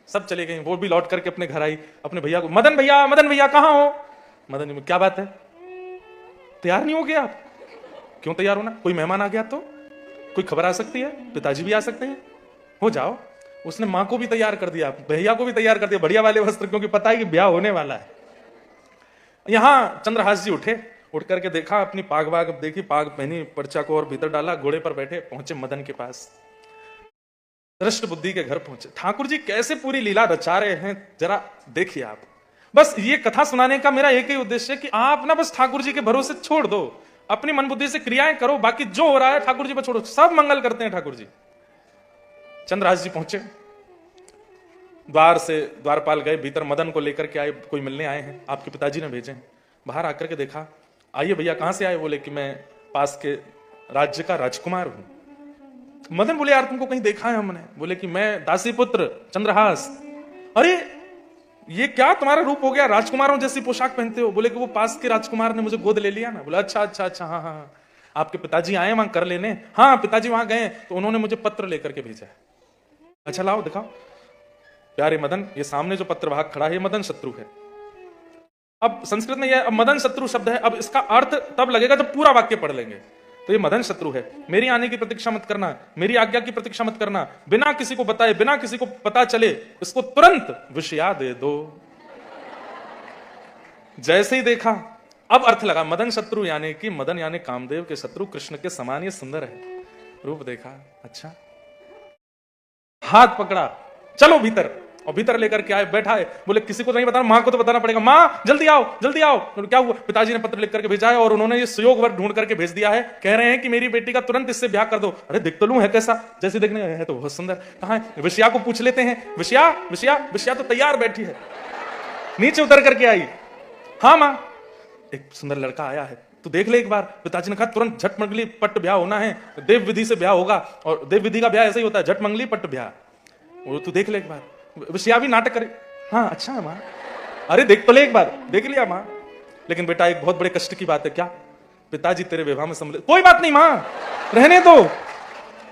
सब चली गई। वो भी लौट करके अपने घर आई, अपने भैया को, मदन भैया कहाँ हो? मदन जी, क्या बात है, तैयार नहीं हो गया आप? क्यों तैयार होना? कोई मेहमान आ गया तो कोई खबर आ सकती है, पिताजी भी आ सकते हैं, हो जाओ। उसने मां को भी तैयार कर दिया, भैया को भी तैयार कर दिया, बढ़िया वाले वस्त्र, क्योंकि पता है कि ब्याह होने वाला है। यहां चंद्रहास जी उठे, उठ करके देखा, अपनी पाग वाग देखी, पाग पहनी, पर्चा को और भीतर डाला, घोड़े पर बैठे, पहुंचे मदन के पास, दृष्ट बुद्धि के घर पहुंचे। ठाकुर जी कैसे पूरी लीला रचा रहे हैं जरा देखिए आप। बस ये कथा सुनाने का मेरा एक ही उद्देश्य है कि आप ना बस ठाकुर जी के भरोसे छोड़ दो, अपनी मन बुद्धि से क्रियाएं करो, बाकी जो हो रहा है ठाकुर जी पर छोड़ो, सब मंगल करते हैं ठाकुर जी। चंद्रहास जी पहुंचे, द्वार से द्वारपाल गए, भीतर मदन को लेकर के आए, कोई मिलने आए हैं, आपके पिताजी ने भेजे हैं। बाहर आकर के देखा, आइए भैया कहां से आए? बोले कि मैं पास के राज्य का राजकुमार हूं। मदन बोले यार तुमको कहीं देखा है हमने? बोले कि मैं दासी पुत्र चंद्रहास। अरे ये क्या तुम्हारा रूप हो गया, राजकुमारों जैसी पोशाक पहनते हो? बोले कि वो पास के राजकुमार ने मुझे गोद ले लिया ना। बोला अच्छा अच्छा अच्छा, हाँ हाँ हाँ, आपके पिताजी आए वहां कर लेने? हाँ पिताजी वहां गए तो उन्होंने मुझे पत्र लेकर के भेजा है। अच्छा लाओ दिखाओ। प्यारे मदन, ये सामने जो पत्रवाहक खड़ा है ये मदन शत्रु है। अब संस्कृत में यह मदन शत्रु शब्द है, अब इसका अर्थ तब लगेगा जब पूरा वाक्य पढ़ लेंगे। तो ये मदन शत्रु है, मेरी आने की प्रतीक्षा मत करना, मेरी आज्ञा की प्रतीक्षा मत करना, बिना किसी को बताए, बिना किसी को पता चले इसको तुरंत विषया दे दो। जैसे ही देखा, अब अर्थ लगा, मदन शत्रु यानी कि मदन यानी कामदेव के शत्रु कृष्ण के समान ये सुंदर है। रूप देखा, अच्छा, हाथ पकड़ा, चलो भीतर, और भीतर लेकर के आए, बैठा है। बोले किसी को नहीं बताना, मां को तो बताना पड़ेगा। मां जल्दी आओ जल्दी आओ। तो क्या हुआ? पिताजी ने पत्र लिख करके भेजा है और उन्होंने ये सुयोग वर ढूंढ करके भेज दिया है, कह रहे हैं कि मेरी बेटी का तुरंत इससे ब्याह कर दो। अरे देख तो लूं है कैसा, जैसे देखने है तो बहुत सुंदर, कहां है? विषया को पूछ लेते हैं। विषया विषया विषया तो तैयार बैठी है, नीचे उतर करके आई। हाँ मां, एक सुंदर लड़का आया है, तू देख ले एक बार। पिताजी ने कहा तुरंत झट मंगली पट ब्याह होना है, देव विधि से ब्याह होगा, और देव विधि का ब्याह ऐसा ही होता है, झट मंगली पट ब्याह, वो तू देख ले एक बार। विषया भी नाटक करे, हाँ अच्छा है मां, अरे देख तो ले एक बार। देख लिया मां, लेकिन बेटा एक बहुत बड़े कष्ट की बात है। क्या? पिताजी तेरे विवाह में सम्मिलित। कोई बात नहीं मां, रहने दो,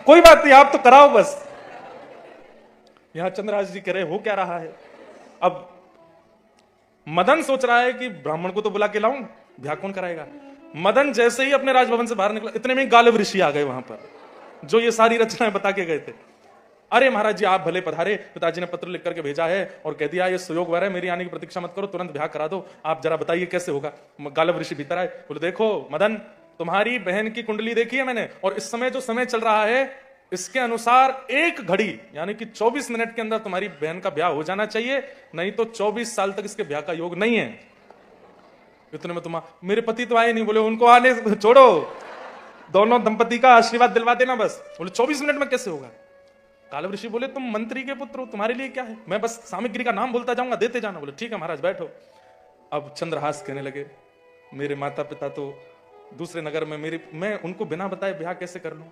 कोई बात नहीं, आप तो कराओ बस। यहां चंद्रहास जी कह रहे हो क्या रहा है? अब मदन सोच रहा है कि ब्राह्मण को तो बुला के लाऊं, ब्याह कौन कराएगा? मदन जैसे ही अपने राजभवन से बाहर निकला, इतने में गालव ऋषि आ गए वहां पर, जो ये सारी रचनाएं बता के गए थे। अरे महाराज जी आप भले पधारे, पिताजी ने पत्र लिख करके भेजा है और कह दिया ये सुयोग वर है, मेरी आने की प्रतीक्षा मत करो, तुरंत ब्याह करा दो, आप जरा बताइए कैसे होगा। गालव ऋषि भीतर आए, बोले देखो मदन, तुम्हारी बहन की कुंडली देखी है मैंने, और इस समय जो समय चल रहा है इसके अनुसार 1 घड़ी यानी कि 24 मिनट के अंदर तुम्हारी बहन का ब्याह हो जाना चाहिए, नहीं तो 24 साल तक इसके ब्याह का योग नहीं है। इतने में मेरे पति तो आए नहीं। बोले उनको आने छोड़ो, दोनों दंपति का आशीर्वाद दिलवा देना बस। बोले 24 मिनट में कैसे होगा? गालव ऋषि बोले तुम मंत्री के पुत्र हो, तुम्हारे लिए क्या है, मैं बस सामग्री का नाम बोलता जाऊंगा, देते जाना। बोले ठीक है महाराज बैठो। अब चंद्रहास कहने लगे मेरे माता पिता तो दूसरे नगर में, मैं उनको बिना बताए ब्याह कैसे कर लूं?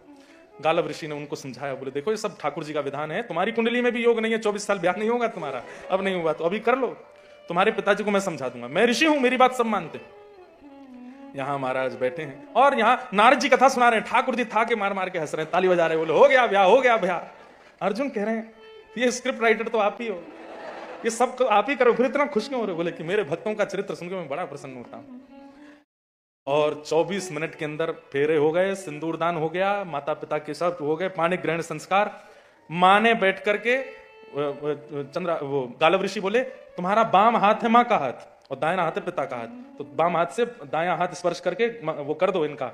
गालव ऋषि ने उनको समझाया, बोले देखो ये सब ठाकुर जी का विधान है, तुम्हारी कुंडली में भी योग नहीं है, 24 साल ब्याह नहीं होगा तुम्हारा, अब नहीं हुआ तो अभी कर लो, तुम्हारे पिताजी को मैं समझा दूंगा, मैं ऋषि हूं, मेरी बात सब मानते। यहां महाराज बैठे हैं और यहां नारद जी कथा सुना रहे हैं, ठाकुर जी था के मार मार के हंस रहे हैं, ताली बजा रहे हैं, बोले हो गया ब्याह, हो गया ब्याह। अर्जुन कह रहे हैं ये स्क्रिप्ट राइटर तो आप ही हो, ये सब आप ही करो, फिर इतना खुश क्यों हो रहे हो? बोले कि मेरे भक्तों का चरित्र सुनकर मैं बड़ा प्रसन्न होता हूं। और 24 मिनट के अंदर फेरे हो गए, सिंदूरदान हो गया, माता पिता के सब हो गए, पानी ग्रहण संस्कार। मां ने बैठ करके वो गालव ऋषि बोले तुम्हारा बाम हाथ है मां का हाथ और दाहिना हाथ है पिता का हाथ, तो बाम हाथ से दाया हाथ स्पर्श करके वो कर दो, इनका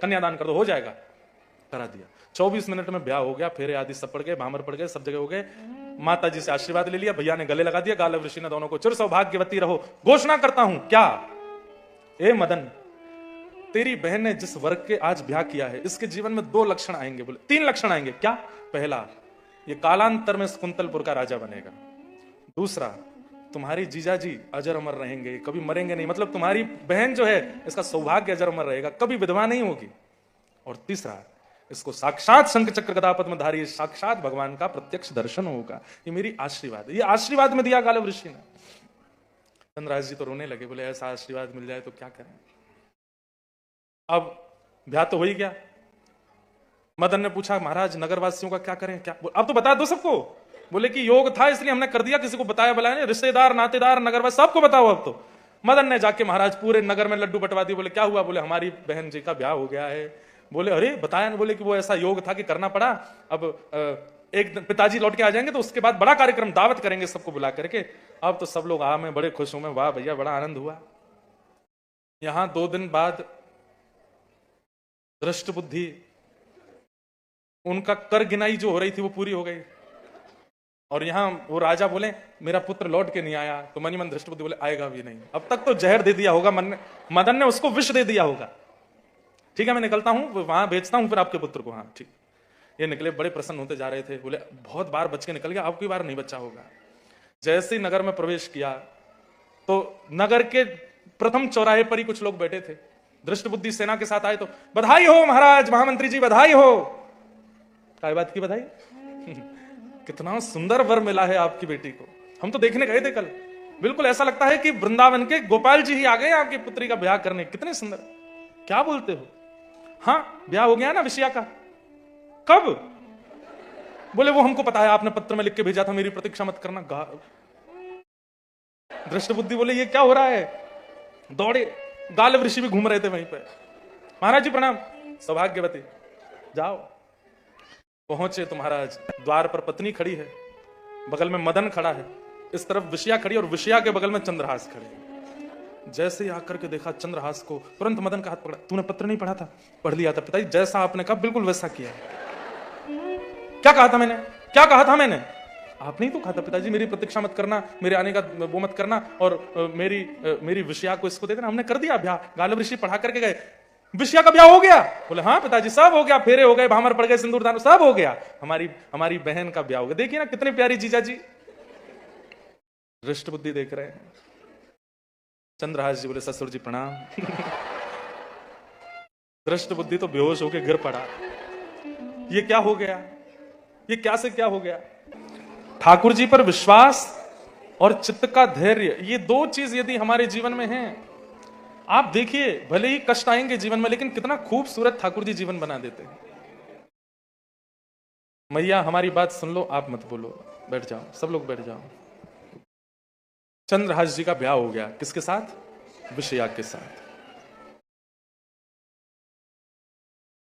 कन्यादान कर दो, हो जाएगा। करा दिया। 24 मिनट में ब्याह हो गया, फेरे आदि सब पड़ गए, भामर पड़ गए, सब जगह हो गए। माता जी से आशीर्वाद ले लिया, भैया ने गले लगा दिया, गालव ऋषि ने दोनों को चिर सौभाग्यवती रहो। घोषणा करता हूं क्या, ए मदन, तेरी बहन ने जिस वर्ग के आज ब्याह किया है इसके जीवन में 2 लक्षण आएंगे। बोले 3 लक्षण आएंगे। क्या? पहला, ये कालांतर में कुंतलपुर का राजा बनेगा। दूसरा, तुम्हारी जीजाजी अजर अमर रहेंगे, कभी मरेंगे नहीं, मतलब तुम्हारी बहन जो है इसका सौभाग्य अजर अमर रहेगा, कभी विधवा नहीं होगी। और तीसरा, इसको साक्षात शंख चक्र गदा पद्मधारी साक्षात भगवान का प्रत्यक्ष दर्शन होगा। ये मेरी आशीर्वाद, ये आशीर्वाद में दिया गालव ऋषि ने। चंद्रहास जी तो रोने लगे, बोले ऐसा आशीर्वाद मिल जाए तो क्या करें। अब ब्याह तो हो ही गया। मदन ने पूछा महाराज नगरवासियों का क्या करें, क्या अब तो बता दो सबको। बोले कि योग था इसलिए हमने कर दिया, किसी को बताया बुलाया नहीं, रिश्तेदार नातेदार नगरवासी सबको बताओ अब तो। मदन ने जाके महाराज पूरे नगर में लड्डू बंटवा दिए। बोले क्या हुआ? बोले हमारी बहन जी का ब्याह हो गया है। बोले अरे बताया ना। बोले कि वो ऐसा योग था कि करना पड़ा। अब एक दिन पिताजी लौट के आ जाएंगे तो उसके बाद बड़ा कार्यक्रम दावत करेंगे सबको बुला करके। अब तो सब लोग मैं बड़े खुश हूं, मैं वाह भैया बड़ा आनंद हुआ। यहां 2 दिन बाद दृष्ट बुद्धि, उनका कर गिनाई जो हो रही थी वो पूरी हो गई। और यहां वो राजा बोले मेरा पुत्र लौट के नहीं आया, तो मनी मन दृष्ट बुद्धि बोले आएगा भी नहीं। अब तक तो जहर दे दिया होगा मदन ने उसको विष दे दिया होगा। ठीक है मैं निकलता हूं, वहां भेजता हूं फिर आपके पुत्र को। हाँ ठीक। ये निकले, बड़े प्रसन्न होते जा रहे थे। बोले बहुत बार बच के निकल गया, अब की बार नहीं बचा होगा। जैसे ही नगर में प्रवेश किया तो नगर के प्रथम चौराहे पर ही कुछ लोग बैठे थे। दृष्ट बुद्धि सेना के साथ आए तो बधाई हो महाराज, महामंत्री जी बधाई हो। क्या बात की बधाई? कितना सुंदर वर मिला है आपकी बेटी को, हम तो देखने गए थे कल। बिल्कुल ऐसा लगता है कि वृंदावन के गोपाल जी ही आ गए आपकी पुत्री का ब्याह करने। कितने सुंदर, क्या बोलते हो? हाँ ब्याह हो गया ना विषया का। कब? बोले वो हमको पता है, आपने पत्र में लिख के भेजा था, मेरी प्रतीक्षा मत करना। दृष्ट बुद्धि बोले ये क्या हो रहा है? दौड़े, गालव ऋषि भी घूम रहे थे वहीं पे। महाराज जी प्रणाम। सौभाग्यवती, जाओ। पहुंचे तो महाराज द्वार पर पत्नी खड़ी है, बगल में मदन खड़ा है, इस तरफ विषया खड़ी और विषया के बगल में चंद्रहास खड़े हैं। जैसे ही आकर के देखा चंद्रहास को, तुरंत मदन का हाथ पकड़ा। तूने पत्र नहीं पढ़ा था? पढ़ लिया था पिताजी, जैसा आपने कहा बिल्कुल वैसा किया। क्या कहा था मैंने? क्या कहा था मैंने? आपने ही तो कहा था पिताजी मेरी प्रतीक्षा मत करना, मेरे आने का वो मत करना, और मेरी विषया को इसको दे देना। हमने कर दिया ब्याह, गालव ऋषि पढ़ा करके गए, विषया का ब्याह हो गया। बोले हाँ पिताजी सब हो गया, फेरे हो गए, भामर पड़ गए, सिंदूरदान सब हो गया, हमारी बहन का ब्याह हो गया। देखिए ना कितनी प्यारी जीजा जी। दृष्ट बुद्धि देख रहे हैं। चंद्रहास जी बोले ससुर जी प्रणाम। दृष्ट बुद्धि तो बेहोश होकर गिर पड़ा। ये क्या हो गया? ये क्या से क्या हो गया? ठाकुर जी पर विश्वास और चित्त का धैर्य, ये 2 चीज यदि हमारे जीवन में हैं, आप देखिए भले ही कष्ट आएंगे जीवन में, लेकिन कितना खूबसूरत ठाकुर जी जीवन बना देते हैं। मैया हमारी बात सुन लो, आप मत बोलो, बैठ जाओ, सब लोग बैठ जाओ। चंद्रहास जी का ब्याह हो गया, किसके साथ? विषया के साथ।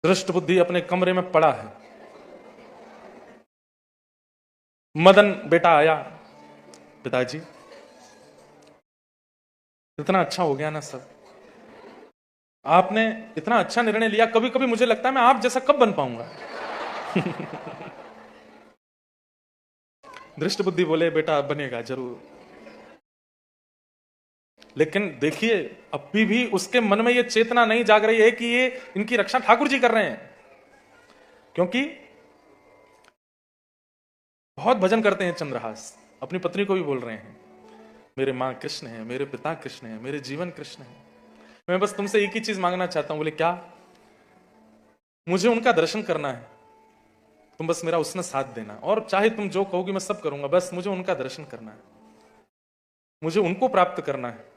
दृष्ट बुद्धि अपने कमरे में पड़ा है। मदन बेटा आया, पिताजी इतना अच्छा हो गया ना सब, आपने इतना अच्छा निर्णय लिया। कभी कभी मुझे लगता है मैं आप जैसा कब बन पाऊंगा। दृष्ट बुद्धि बोले बेटा बनेगा जरूर। लेकिन देखिए अभी भी उसके मन में ये चेतना नहीं जाग रही है कि ये इनकी रक्षा ठाकुर जी कर रहे हैं। क्योंकि बहुत भजन करते हैं चंद्रहास, अपनी पत्नी को भी बोल रहे हैं मेरे मां कृष्ण है, मेरे पिता कृष्ण है, मेरे जीवन कृष्ण है, मैं बस तुमसे एक ही चीज मांगना चाहता हूं। बोले क्या? मुझे उनका दर्शन करना है, तुम बस मेरा उसने साथ देना, और चाहे तुम जो कहोगी मैं सब करूंगा, बस मुझे उनका दर्शन करना है, मुझे उनको प्राप्त करना है।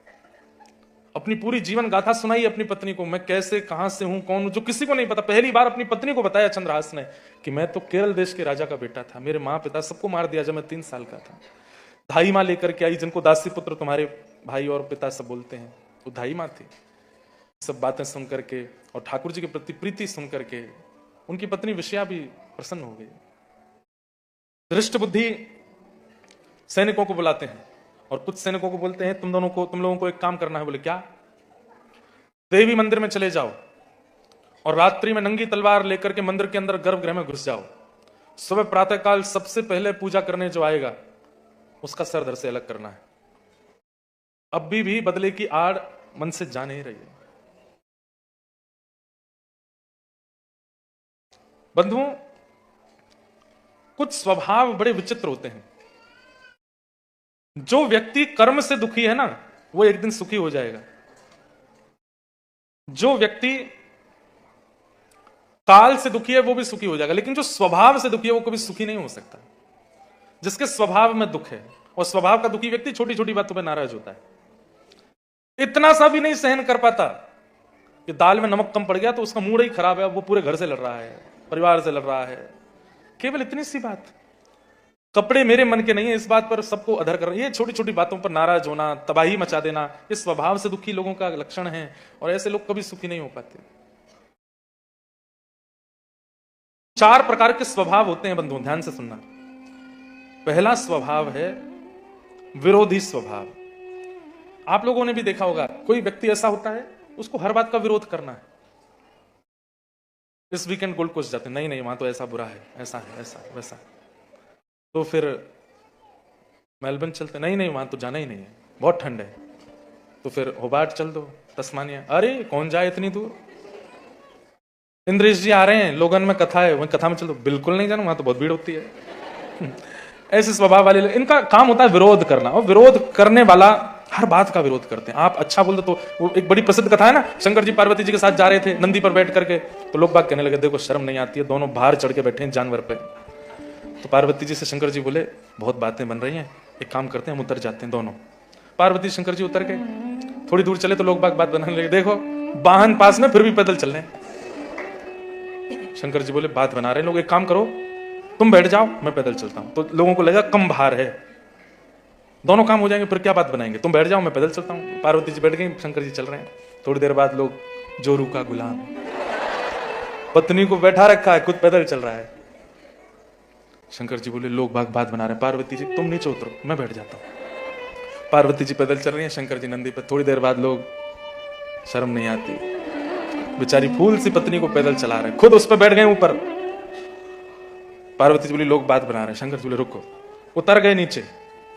अपनी पूरी जीवन गाथा सुनाई अपनी पत्नी को, मैं कैसे कहां से हूं, कौन हूं, जो किसी को नहीं पता। पहली बार अपनी पत्नी को बताया चंद्रहास ने कि मैं तो केरल देश के राजा का बेटा था, मेरे माँ पिता सबको मार दिया जब मैं 3 साल का था। धाई माँ लेकर के आई, जिनको दासी पुत्र तुम्हारे भाई और पिता सब बोलते हैं, वो धाई माँ थी। सब बातें सुन करके और ठाकुर जी के प्रति प्रीति सुन करके उनकी पत्नी विषया भी प्रसन्न हो गई। धृष्ट बुद्धि सैनिकों को बुलाते हैं और कुछ सैनिकों को बोलते हैं तुम लोगों को एक काम करना है। बोले क्या? देवी मंदिर में चले जाओ और रात्रि में नंगी तलवार लेकर के मंदिर के अंदर गर्भगृह में घुस जाओ। सुबह प्रातःकाल सबसे पहले पूजा करने जो आएगा उसका सर धड़ से अलग करना है। अब भी बदले की आड़ मन से जा नहीं रही है। बंधुओं, कुछ स्वभाव बड़े विचित्र होते हैं। जो व्यक्ति कर्म से दुखी है ना, वो एक दिन सुखी हो जाएगा। जो व्यक्ति काल से दुखी है वो भी सुखी हो जाएगा, लेकिन जो स्वभाव से दुखी है वो कभी सुखी नहीं हो सकता। जिसके स्वभाव में दुख है, और स्वभाव का दुखी व्यक्ति छोटी छोटी बातों पर नाराज होता है। इतना सा भी नहीं सहन कर पाता कि दाल में नमक कम पड़ गया तो उसका मूड ही खराब है, वो पूरे घर से लड़ रहा है, परिवार से लड़ रहा है। केवल इतनी सी बात, कपड़े मेरे मन के नहीं है, इस बात पर सबको अधर कर रहे हैं। ये छोटी छोटी बातों पर नाराज होना, तबाही मचा देना, ये स्वभाव से दुखी लोगों का लक्षण है, और ऐसे लोग कभी सुखी नहीं हो पाते। 4 प्रकार के स्वभाव होते हैं बंधुओं, ध्यान से सुनना। पहला स्वभाव है विरोधी स्वभाव। आप लोगों ने भी देखा होगा, कोई व्यक्ति ऐसा होता है उसको हर बात का विरोध करना है। इस वीकेंड गोल्ड कोस्ट जाते, नहीं वहां तो ऐसा बुरा है, ऐसा है, ऐसा वैसा। तो फिर मेलबर्न चलते, नहीं वहां तो जाना ही नहीं है, बहुत ठंड है। तो फिर होबार्ट चल दो, तस्मानिया, अरे कौन जाए इतनी दूर, इंद्रेश जी आ रहे हैं, लोगन में कथा है, वहीं कथा में चल दो, बिल्कुल नहीं जाना, वहां तो बहुत भीड़ होती है। ऐसे स्वभाव वाले इनका काम होता है विरोध करना, और विरोध करने वाला हर बात का विरोध करते हैं। आप अच्छा बोल दो तो, वो एक बड़ी प्रसिद्ध कथा है ना, शंकर जी पार्वती जी के साथ जा रहे थे नंदी पर बैठ करके, तो लोग बात कहने लगे देखो शर्म नहीं आती है, दोनों बाहर चढ़ के बैठे हैं जानवर पे। तो पार्वती जी से शंकर जी बोले बहुत बातें बन रही हैं, एक काम करते हैं हम उतर जाते हैं दोनों। पार्वती शंकर जी उतर गए, थोड़ी दूर चले तो लोग बात बनाने लगे, देखो वाहन पास में फिर भी पैदल चल रहे हैं। शंकर जी बोले बात बना रहे हैं लोग, एक काम करो तुम बैठ जाओ मैं पैदल चलता हूं। तो लोगों को लगा कम भार है, दोनों काम हो जाएंगे, फिर क्या बात बनाएंगे, तुम बैठ जाओ मैं पैदल चलता हूं। पार्वती जी बैठ गई, शंकर जी चल रहे हैं। थोड़ी देर बाद लोग, जोरू का गुलाम, पत्नी को बैठा रखा है, खुद पैदल चल रहा है। शंकर जी बोले लोग बात बना रहे हैं, पार्वती जी तुम नीचे उतरो मैं बैठ जाता हूं। पार्वती जी पैदल चल रही है, शंकर जी नंदी पर। थोड़ी देर बाद लोग, शर्म नहीं आती, बेचारी फूल सी पत्नी को पैदल चला रहे, खुद उस पर बैठ गए ऊपर। पार्वती जी बोली लोग बात बना रहे हैं, शंकर जी बोले रुको, उतर गए नीचे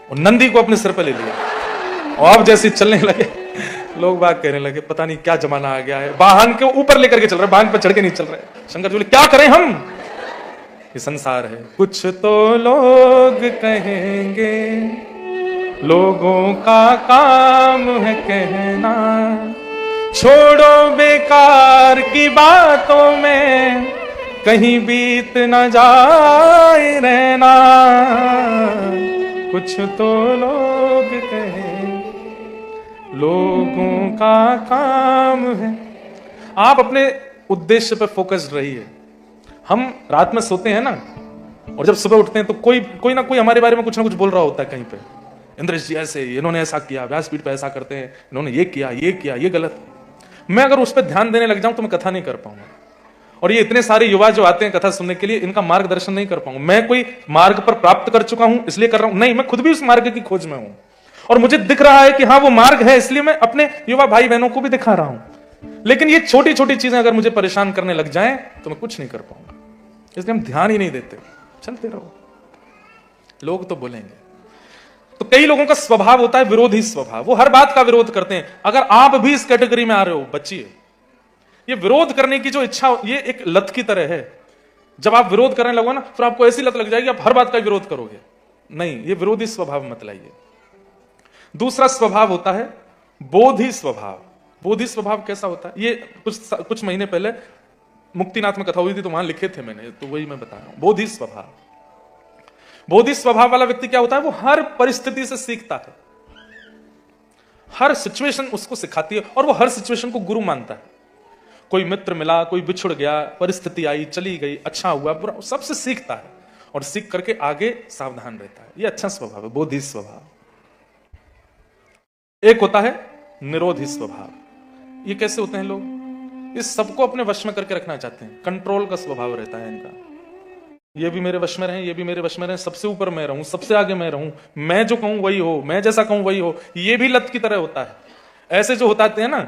और नंदी को अपने सिर पर ले लिया, और अब जैसे चलने लगे लोग बात कहने लगे पता नहीं क्या जमाना आ गया है, वाहन के ऊपर लेकर के चल रहे, वाहन पर चढ़ के नहीं चल रहे। शंकर जी बोले क्या करें हम, ये संसार है। कुछ तो लोग कहेंगे, लोगों का काम है कहना, छोड़ो बेकार की बातों में, कहीं बीत न जाए रहना। कुछ तो लोग कहें, लोगों का काम है। आप अपने उद्देश्य पर फोकस्ड रहिए। हम रात में सोते हैं ना, और जब सुबह उठते हैं तो कोई ना कोई हमारे बारे में कुछ ना कुछ बोल रहा होता है कहीं पे, इंद्रेश जी ऐसे, इन्होंने ऐसा किया, व्यासपीठ पे ऐसा करते हैं, इन्होंने ये किया, ये गलत। मैं अगर उस पर ध्यान देने लग जाऊं तो मैं कथा नहीं कर पाऊंगा। और ये इतने सारे युवा जो आते हैं कथा सुनने के लिए, इनका मार्गदर्शन नहीं कर पाऊंगा। मैं कोई मार्ग पर प्राप्त कर चुका हूं इसलिए कर रहा हूं, नहीं, मैं खुद भी उस मार्ग की खोज में हूं, और मुझे दिख रहा है कि हाँ वो मार्ग है, इसलिए मैं अपने युवा भाई बहनों को भी दिखा रहा हूं। लेकिन ये छोटी छोटी चीजें अगर मुझे परेशान करने लग जाएं तो मैं कुछ नहीं कर पाऊंगा। इसलिए हम ध्यान ही नहीं देते, चलते रहो, लोग तो बोलेंगे। तो कई लोगों का स्वभाव होता है विरोधी स्वभाव, वो हर बात का विरोध करते हैं। अगर आप भी इस कैटेगरी में आ रहे हो, बचिए। ये विरोध करने की जो इच्छा, ये एक लत की तरह है। जब आप विरोध करने लगो ना, फिर आपको ऐसी लत लग जाएगी आप हर बात का विरोध करोगे। नहीं, ये विरोधी स्वभाव मत लाइए। दूसरा स्वभाव होता है बोधि स्वभाव। बोधि स्वभाव कैसा होता है, ये कुछ महीने पहले मुक्तिनाथ में कथा हुई थी तो वहां लिखे थे मैंने, तो वही मैं बता रहा हूं। बोधि स्वभाव, बोधि स्वभाव वाला व्यक्ति क्या होता है, वो हर परिस्थिति से सीखता है। हर सिचुएशन उसको सिखाती है और वो हर सिचुएशन को गुरु मानता है। कोई मित्र मिला, कोई बिछुड़ गया, परिस्थिति आई, चली गई, अच्छा हुआ बुरा, सबसे सीखता है और सीख करके आगे सावधान रहता है। ये अच्छा स्वभाव है, बोधि स्वभाव। एक होता है निरोधी स्वभाव। ये कैसे होते हैं लोग? इस सबको अपने वश में करके रखना चाहते हैं, कंट्रोल का स्वभाव रहता है इनका। ये भी मेरे वश में रहे, ये भी मेरे वश में रहे, सबसे ऊपर मैं रहूं, सबसे आगे मैं रहूं, मैं जो कहूं वही हो, मैं जैसा कहूं वही हो। ये भी लत की तरह होता है। ऐसे जो होताते हैं ना,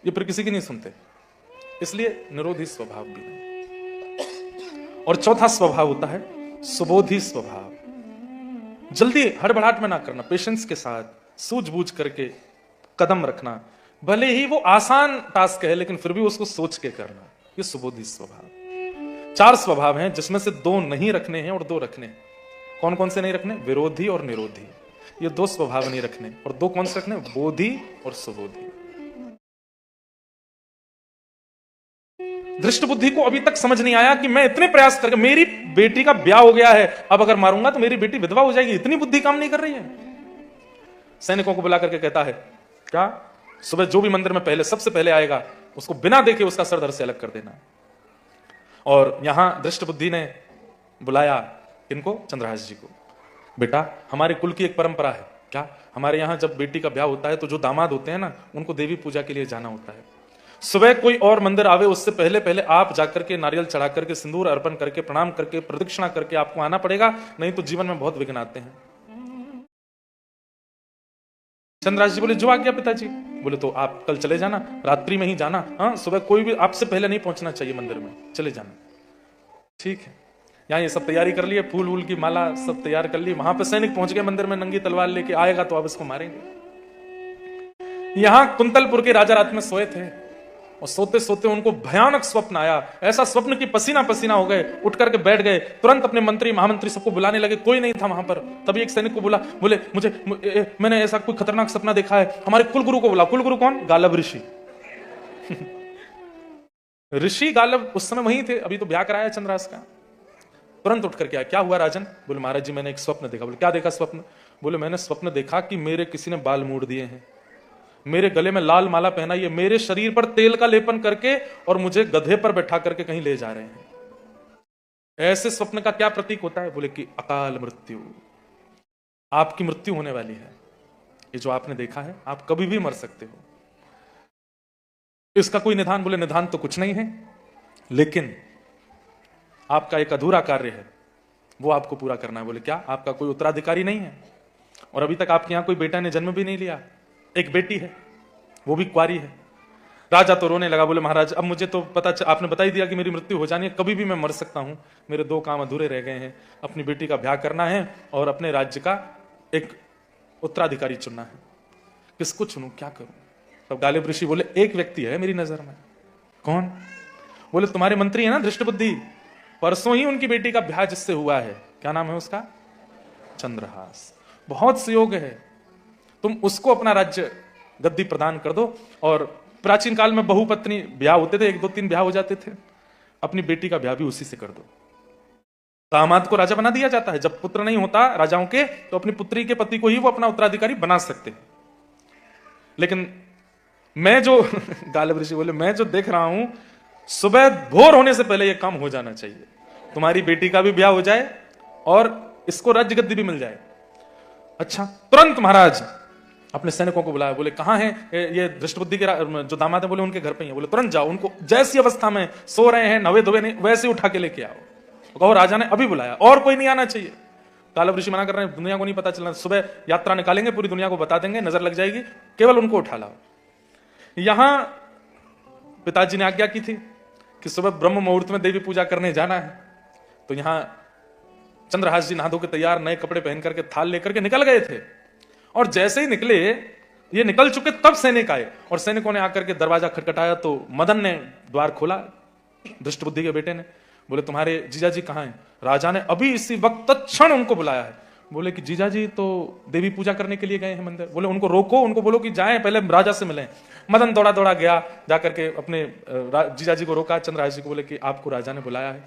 ये फिर किसी की नहीं सुनते, इसलिए निरोधी स्वभाव भी नहीं। और चौथा स्वभाव होता है सुबोधि स्वभाव। जल्दी हड़बड़ाहट में ना करना, पेशेंस के साथ सूझबूझ करके कदम रखना। भले ही वो आसान टास्क है लेकिन फिर भी उसको सोच के करना, ये सुबोधि स्वभाव। 4 स्वभाव हैं जिसमें से 2 नहीं रखने हैं और 2 रखने हैं। कौन कौन से नहीं रखने? विरोधी और निरोधी। ये 2 स्वभाव नहीं रखने, और 2 कौन से रखने? बोधि और सुबोधि। दृष्ट बुद्धि को अभी तक समझ नहीं आया कि मैं इतने प्रयास करके, मेरी बेटी का ब्याह हो गया है, अब अगर मारूंगा तो मेरी बेटी विधवा हो जाएगी, इतनी बुद्धि काम नहीं कर रही है। सैनिकों को बुला करके कहता है, क्या सुबह जो भी मंदिर में पहले सबसे पहले आएगा उसको बिना देखे उसका सर धड़ से अलग कर देना। और यहां दृष्ट बुद्धि ने बुलाया इनको, चंद्रहास जी को। बेटा, हमारे कुल की एक परंपरा है, क्या हमारे यहां जब बेटी का ब्याह होता है तो जो दामाद होते हैं ना, उनको देवी पूजा के लिए जाना होता है। सुबह कोई और मंदिर आवे उससे पहले पहले आप जाकर के नारियल चढ़ा करके, सिंदूर अर्पण करके, प्रणाम करके, प्रदक्षिणा करके आपको आना पड़ेगा, नहीं तो जीवन में बहुत विघ्न आते हैं। चंद्रहास जी बोले, जो आ गया पिताजी। बोले, तो आप कल चले जाना, रात्रि में ही जाना। हाँ, सुबह कोई भी आपसे पहले नहीं पहुंचना चाहिए मंदिर में, चले जाना। ठीक है। यहाँ ये सब तैयारी कर लिए, फूल वूल की माला सब तैयार कर ली। वहां पे सैनिक पहुंच गए मंदिर में, नंगी तलवार लेके आएगा तो आप इसको मारेंगे। यहां कुंतलपुर के राजा रात में सोए थे और सोते सोते उनको भयानक स्वप्न आया। ऐसा स्वप्न कि पसीना पसीना हो गए, उठ करके बैठ गए। तुरंत अपने मंत्री महामंत्री सबको बुलाने लगे, कोई नहीं था वहां पर। तभी एक सैनिक को बुला, बोले, मैंने ऐसा कोई खतरनाक सपना देखा है, हमारे कुलगुरु को बुला। कुलगुरु कौन? गालब ऋषि। ऋषि गालब उस समय वहीं थे, अभी तो ब्याह कराया चंद्रहास का। तुरंत उठ करके आया, क्या हुआ राजन? बोले, महाराज जी मैंने एक स्वप्न देखा। बोले, क्या देखा स्वप्न? बोले, मैंने स्वप्न देखा कि मेरे किसी ने बाल मोड़ दिए हैं, मेरे गले में लाल माला पहनाई है, मेरे शरीर पर तेल का लेपन करके और मुझे गधे पर बैठा करके कहीं ले जा रहे हैं। ऐसे स्वप्न का क्या प्रतीक होता है? बोले कि अकाल मृत्यु, आपकी मृत्यु होने वाली है। ये जो आपने देखा है, आप कभी भी मर सकते हो। इसका कोई निदान? बोले, निदान तो कुछ नहीं है, लेकिन आपका एक अधूरा कार्य है, वो आपको पूरा करना है। बोले, क्या? आपका कोई उत्तराधिकारी नहीं है और अभी तक आपके यहां कोई बेटा ने जन्म भी नहीं लिया, एक बेटी है, वो भी कुंवारी है। राजा तो रोने लगा। बोले, महाराज अब मुझे तो पता आपने बता ही दिया कि मेरी मृत्यु हो जानी है, कभी भी मैं मर सकता हूं। मेरे 2 काम अधूरे रह गए हैं, अपनी बेटी का ब्याह करना है और अपने राज्य का एक उत्तराधिकारी चुनना है। किसको चुनूं, क्या करूं? तब गालिब ऋषि बोले, एक व्यक्ति है मेरी नजर में। कौन? बोले, तुम्हारे मंत्री है ना दृष्ट बुद्धि, परसों ही उनकी बेटी का ब्याह जिससे हुआ है, क्या नाम है उसका? चंद्रहास। बहुत सुयोग है, तुम उसको अपना राज्य गद्दी प्रदान कर दो। और प्राचीन काल में बहुपत्नी ब्याह होते थे, 1 2 3 ब्याह हो जाते थे, अपनी बेटी का ब्याह भी उसी से कर दो। दामाद को राजा बना दिया जाता है, जब पुत्र नहीं होता राजाओं के तो अपनी पुत्री के पति को ही वो अपना उत्तराधिकारी बना सकते हैं। लेकिन मैं जो गालिब ऋषि बोले, मैं जो देख रहा हूं, सुबह भोर होने से पहले यह काम हो जाना चाहिए, तुम्हारी बेटी का भी ब्याह हो जाए और इसको राज्य गद्दी भी मिल जाए। अच्छा, तुरंत महाराज अपने सैनिकों को बुलाया। बोले, कहां है ये दृष्ट बुद्धि के जो दामाद है? बोले, उनके घर पे ही है। बोले, तुरंत जाओ, उनको जैसी अवस्था में सो रहे हैं, नवे धोवे नहीं, वैसे उठा के लेके आओ। तो कहो राजा ने अभी बुलाया, और कोई नहीं आना चाहिए। गालिब ऋषि मना कर रहे हैं, दुनिया को नहीं पता चलना, सुबह यात्रा निकालेंगे, पूरी दुनिया को बता देंगे, नजर लग जाएगी, केवल उनको उठा लाओ। यहां पिताजी ने आज्ञा की थी कि सुबह ब्रह्म मुहूर्त में देवी पूजा करने जाना है। तो यहां चंद्रहास जी नहा धो के तैयार, नए कपड़े पहन करके थाल लेकर के निकल गए थे। और जैसे ही निकले, ये निकल चुके, तब सैनिक आए और सैनिकों ने आकर के दरवाजा खटखटाया। तो मदन ने द्वार खोला, दृष्ट बुद्धि के बेटे ने। बोले, तुम्हारे जीजाजी कहां हैं? राजा ने अभी इसी वक्त तत्क्षण उनको बुलाया है। बोले कि जीजाजी तो देवी पूजा करने के लिए गए हैं मंदिर। बोले, उनको रोको, उनको बोलो कि जाएं, पहले राजा से मिलें। मदन दौड़ा दौड़ा गया, जाकर के अपने जीजाजी को रोका। चंद्रहास जी को बोले कि आपको राजा ने बुलाया है।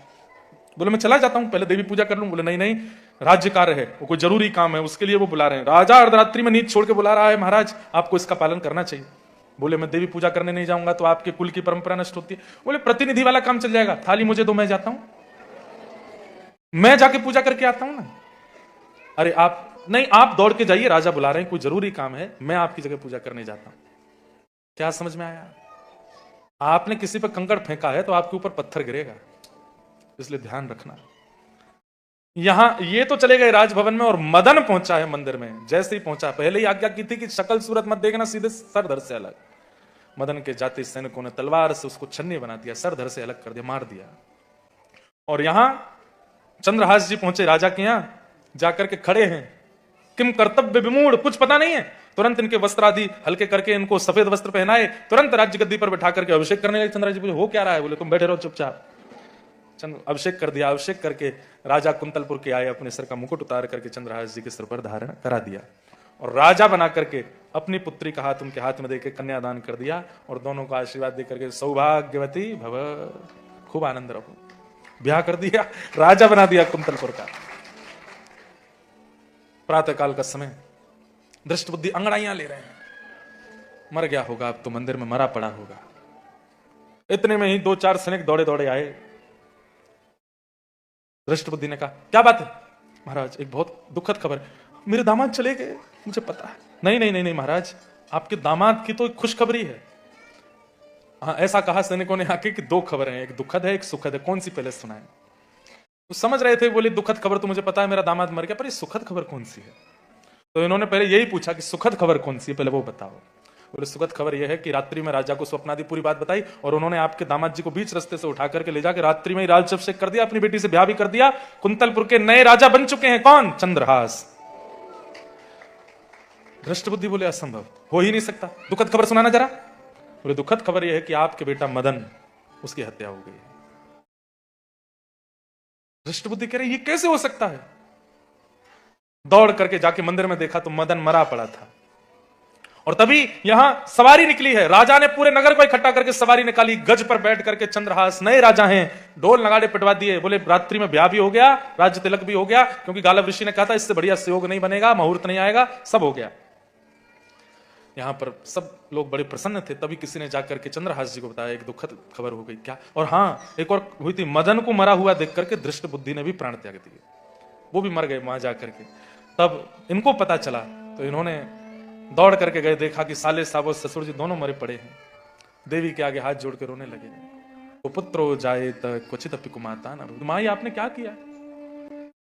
बोले, मैं चला जाता हूं, पहले देवी पूजा कर लूं। बोले, नहीं नहीं, राज्य कार्य है, वो कोई जरूरी काम है, उसके लिए वो बुला रहे हैं। राजा अर्धरात्रि में नींद छोड़ के बुला रहा है, महाराज आपको इसका पालन करना चाहिए। बोले मैं देवी पूजा करने नहीं जाऊंगा तो आपके कुल की परंपरा नष्ट होती है। बोले प्रतिनिधि वाला काम चल जाएगा, थाली मुझे दो, मैं जाता हूं, मैं जाके पूजा करके आता हूं ना। अरे आप नहीं, आप दौड़ के जाइए, राजा बुला रहे हैं, कोई जरूरी काम है, मैं आपकी जगह पूजा करने जाता हूं। क्या समझ में आया? आपने किसी पर कंकड़ फेंका है तो आपके ऊपर पत्थर गिरेगा, इसलिए ध्यान रखना। यहां ये तो चले गए राजभवन में और मदन पहुंचा है मंदिर में। जैसे ही पहुंचा, पहले ही आज्ञा की थी कि शक्ल सूरत मत देखना, सीधे सर धड़ से अलग। मदन के जाति सैनिकों ने तलवार से उसको छन्नी बना दिया, सर धड़ से अलग कर दिया, मार दिया। और यहां चंद्रहास जी पहुंचे राजा के यहां, जाकर के खड़े हैं, किम कर्तव्य विमूढ़, कुछ पता नहीं है। तुरंत इनके वस्त्र आदि हल्के करके इनको सफेद वस्त्र पहनाए, तुरंत राज्य गद्दी पर बैठा करके अभिषेक करने लगे। चंद्रहास जी बोले हो क्या रहा है? बोले तुम बैठे रहो चुपचाप। अभिषेक कर दिया। अभिषेक करके राजा कुंतलपुर के आए, अपने सर का मुकुट उतार करके चंद्रहास जी के सिर पर धारण करा दिया और राजा बना करके अपनी पुत्री का हाथ उनके हाथ में देकर कन्यादान कर दिया और दोनों को आशीर्वाद देकर के सौभाग्यवती भव, खूब आनंद रहो, ब्याह कर दिया, राजा बना दिया कुंतलपुर का। प्रातः काल का समय, दृष्ट बुद्धि अंगड़ाइयां ले रहे हैं, मर गया होगा, अब तो मंदिर में मरा पड़ा होगा। इतने में ही 2-4 सैनिक दौड़े दौड़े आए। दृष्ट बुद्धि ने कहा क्या बात है? महाराज एक बहुत दुखद खबर है, मेरे दामाद चले गए, मुझे पता है। नहीं नहीं नहीं नहीं महाराज, आपके दामाद की तो एक खुशखबरी है। हाँ, ऐसा कहा सैनिकों ने आके कि 2 खबरें हैं, एक दुखद है एक सुखद है, कौन सी पहले सुनाएं? तो समझ रहे थे, बोले दुखद खबर तो मुझे पता है, मेरा दामाद मर गया, पर ये सुखद खबर कौन सी है? तो इन्होंने पहले यही पूछा कि सुखद खबर कौन सी है, पहले वो बताओ। बोले सुखद खबर यह है कि रात्रि में राजा को स्वप्नादि पूरी बात बताई और उन्होंने आपके दामाद जी को बीच रास्ते से उठा करके ले जाकर रात्रि में ही राज्याभिषेक कर दिया, अपनी बेटी से ब्याह भी कर दिया। कुंतलपुर के नए राजा बन चुके हैं। कौन? चंद्रहास। दृष्ट बुद्धि बोले असंभव, हो ही नहीं सकता, दुखद खबर सुनाना जरा। बोले दुखद खबर यह है कि आपके बेटा मदन, उसकी हत्या हो गई। दृष्ट बुद्धि कह रहे ये कैसे हो सकता है? दौड़ करके जाके मंदिर में देखा तो मदन मरा पड़ा था। और तभी यहां सवारी निकली है, राजा ने पूरे नगर को इकट्ठा करके सवारी निकाली, गज पर बैठ करके चंद्रहास नए राजा हैं, ढोल नगाड़े पिटवा दिए। बोले रात्रि में ब्याह भी हो गया, राज्य तिलक भी हो गया, क्योंकि गालव ऋषि ने कहा था इससे बढ़िया संयोग नहीं बनेगा, मुहूर्त नहीं आएगा, सब हो गया। यहां पर सब लोग बड़े प्रसन्न थे। तभी किसी ने जाकर के चंद्रहास जी को बताया एक दुखद खबर हो गई। क्या? और हाँ, एक और हुई थी, मदन को मरा हुआ देख करके दृष्ट बुद्धि ने भी प्राण त्याग दिए, वो भी मर गए वहां जाकर के। तब इनको पता चला तो इन्होंने दौड़ करके गए, देखा कि साले साहब और ससुर जी दोनों मरे पड़े हैं। देवी के आगे हाथ जोड़ के रोने लगे। तो पुत्रो जाए क्वचित अपि कुमाता ना, माँ ये आपने क्या किया?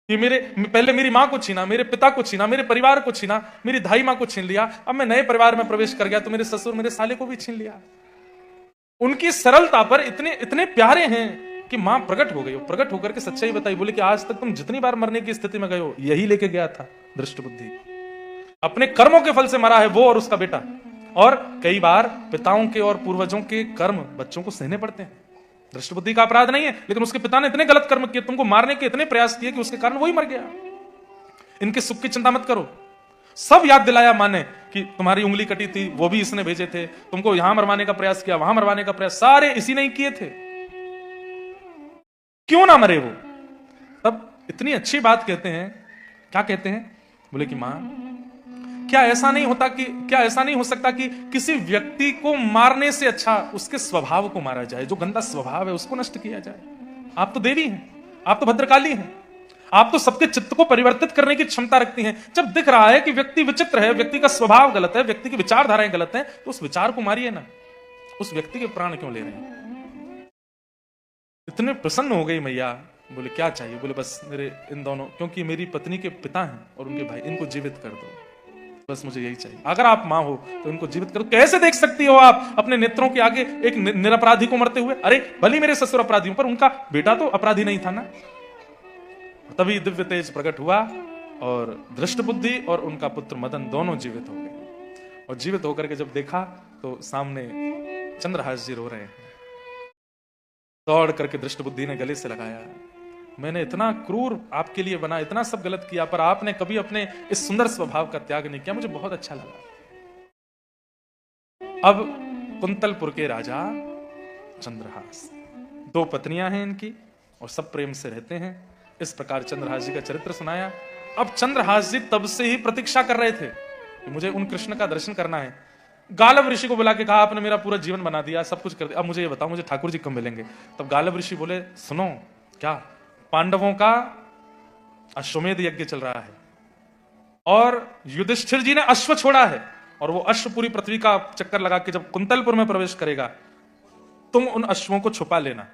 ये पहले मेरी माँ को छीना, मेरे पिता को छीना, मेरे परिवार को छीना, मेरी धाई माँ को छीन लिया, अब मैं नए परिवार में प्रवेश कर गया तो मेरे ससुर मेरे साले को भी छीन लिया। उनकी सरलता पर इतने इतने प्यारे हैं कि मां प्रकट हो गई। प्रकट होकर के सच्चाई बताई। बोले कि आज तक तुम जितनी बार मरने की स्थिति में गए हो, यही लेके गया था दृष्ट बुद्धि। अपने कर्मों के फल से मरा है वो और उसका बेटा। और कई बार पिताओं के और पूर्वजों के कर्म बच्चों को सहने पड़ते हैं। दृष्ट बुद्धि का अपराध नहीं है, लेकिन उसके पिता ने इतने गलत कर्म किए, तुमको मारने के इतने प्रयास किए कि उसके कारण वही मर गया। इनके सुख की चिंता मत करो। सब याद दिलाया माने कि तुम्हारी उंगली कटी थी, वो भी इसने भेजे थे, तुमको यहां मरवाने का प्रयास किया, वहां मरवाने का प्रयास, सारे इसी नहीं किए थे। क्यों ना मरे वो? तब इतनी अच्छी बात कहते हैं। क्या कहते हैं? बोले कि मां, क्या ऐसा नहीं हो सकता कि किसी व्यक्ति को मारने से अच्छा उसके स्वभाव को मारा जाए, जो गंदा स्वभाव है उसको नष्ट किया जाए। आप तो देवी हैं, आप तो भद्रकाली हैं, आप तो सबके चित्त को परिवर्तित करने की क्षमता रखती हैं। जब दिख रहा है कि व्यक्ति विचित्र है, व्यक्ति का स्वभाव गलत है, व्यक्ति की विचारधाराएं गलत हैं, तो उस विचार को मारिए ना। उस व्यक्ति के प्राण क्यों ले रहे हैं? इतने प्रसन्न हो गई मैया। बोले क्या चाहिए? बोले बस मेरे इन दोनों, क्योंकि मेरी पत्नी के पिता हैं और उनके भाई, इनको जीवित कर दो, बस मुझे यही चाहिए। अगर आप मां हो तो इनको जीवित करो। कैसे देख सकती हो आप अपने नेत्रों के आगे एक निरपराधी को मरते हुए? अरे भली मेरे ससुर अपराधी, पर उनका बेटा तो अपराधी नहीं था ना। तभी दिव्य तेज प्रकट हुआ और दृष्ट बुद्धि और उनका पुत्र मदन दोनों जीवित हो गए। और जीवित होकर के जब देखा तो सामने चंद्रहास जी रो रहे हैं। दौड़ करके दृष्ट बुद्धि ने गले से लगाया, मैंने इतना क्रूर आपके लिए बना, इतना सब गलत किया, पर आपने कभी अपने इस सुंदर स्वभाव का त्याग नहीं किया, मुझे बहुत अच्छा लगा। अब कुंतलपुर के राजा चंद्रहास, 2 पत्नियां हैं इनकी और सब प्रेम से रहते हैं। इस प्रकार चंद्रहास जी का चरित्र सुनाया। अब चंद्रहास जी तब से ही प्रतीक्षा कर रहे थे कि मुझे उन कृष्ण का दर्शन करना है। गालव ऋषि को बुला के कहा, आपने मेरा पूरा जीवन बना दिया, सब कुछ कर दिया, अब मुझे ये बताओ, मुझे ठाकुर जी कब मिलेंगे? तब गालव ऋषि बोले, सुनो, क्या पांडवों का अश्वमेध यज्ञ चल रहा है और युधिष्ठिर जी ने अश्व छोड़ा है, और वो अश्व पूरी पृथ्वी का चक्कर लगा के जब कुंतलपुर में प्रवेश करेगा, तुम उन अश्वों को छुपा लेना।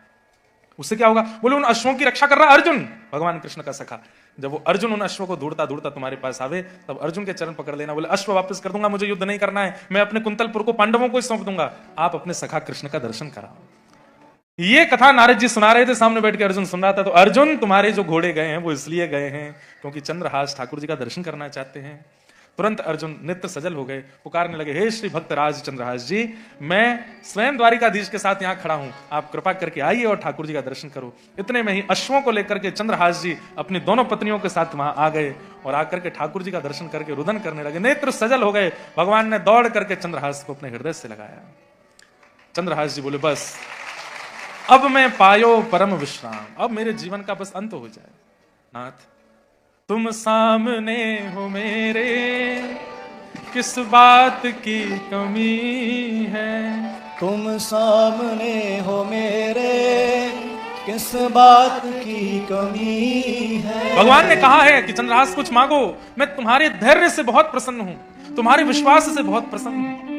उससे क्या होगा? बोले, उन अश्वों की रक्षा कर रहा अर्जुन, भगवान कृष्ण का सखा। जब वो अर्जुन उन अश्वों को ढूंढता ढूंढता तुम्हारे पास आवे, तब अर्जुन के चरण पकड़ लेना। बोले, अश्व वापस कर दूंगा, मुझे युद्ध नहीं करना है, मैं अपने कुंतलपुर को पांडवों को सौंप दूंगा, आप अपने सखा कृष्ण का दर्शन कराओ। ये कथा नारद जी सुना रहे थे, सामने बैठ के अर्जुन सुन रहा था। तो अर्जुन, तुम्हारे जो घोड़े गए हैं वो इसलिए गए हैं क्योंकि चंद्रहास ठाकुर जी का दर्शन करना चाहते हैं। तुरंत अर्जुन नित्य सजल हो गए, पुकारने लगे, हे श्री भक्तराज चंद्रहास जी, मैं स्वयं द्वारिकाधीश के साथ यहां खड़ा हूं, आप कृपा करके आइए और ठाकुर जी का दर्शन करो। इतने में ही अश्वों को लेकर के चंद्रहास जी अपनी दोनों पत्नियों के साथ वहां आ गए और आकर के ठाकुर जी का दर्शन करके रुदन करने लगे, नेत्र सजल हो गए। भगवान ने दौड़ करके चंद्रहास को अपने हृदय से लगाया। चंद्रहास जी बोले, बस अब मैं पायो परम विश्राम, अब मेरे जीवन का बस अंत हो जाए। नाथ, तुम सामने हो मेरे, किस बात की कमी है? तुम सामने हो मेरे, किस बात की कमी है? भगवान ने कहा है कि चंद्रहास कुछ मांगो, मैं तुम्हारे धैर्य से बहुत प्रसन्न हूं, तुम्हारे विश्वास से बहुत प्रसन्न हूं।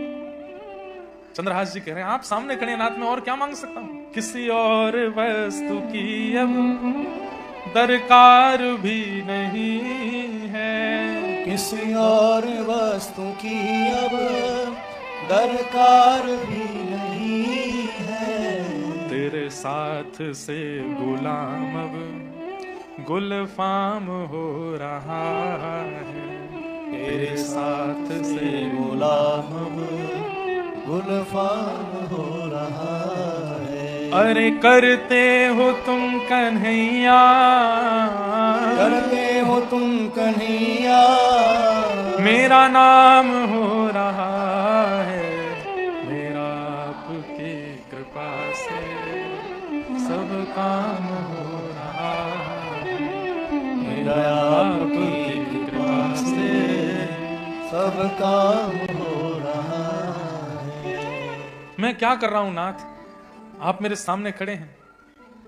चंद्रहास जी कह रहे हैं, आप सामने खड़े नाथ, में और क्या मांग सकता हूं? किसी और वस्तु की अब दरकार भी नहीं है, किसी और वस्तु की अब दरकार भी नहीं है। तेरे साथ से गुलाम अब गुलफाम हो रहा है, तेरे साथ से गुलाम अब गुलफाम हो रहा है। अरे करते हो तुम कन्हैया, करते हो तुम कन्हैया, मेरा नाम हो रहा है, मेरा आपकी कृपा से सब काम हो रहा है, मेरा आपकी कृपा से सब काम हो रहा है। मैं क्या कर रहा हूं नाथ? आप मेरे सामने खड़े हैं,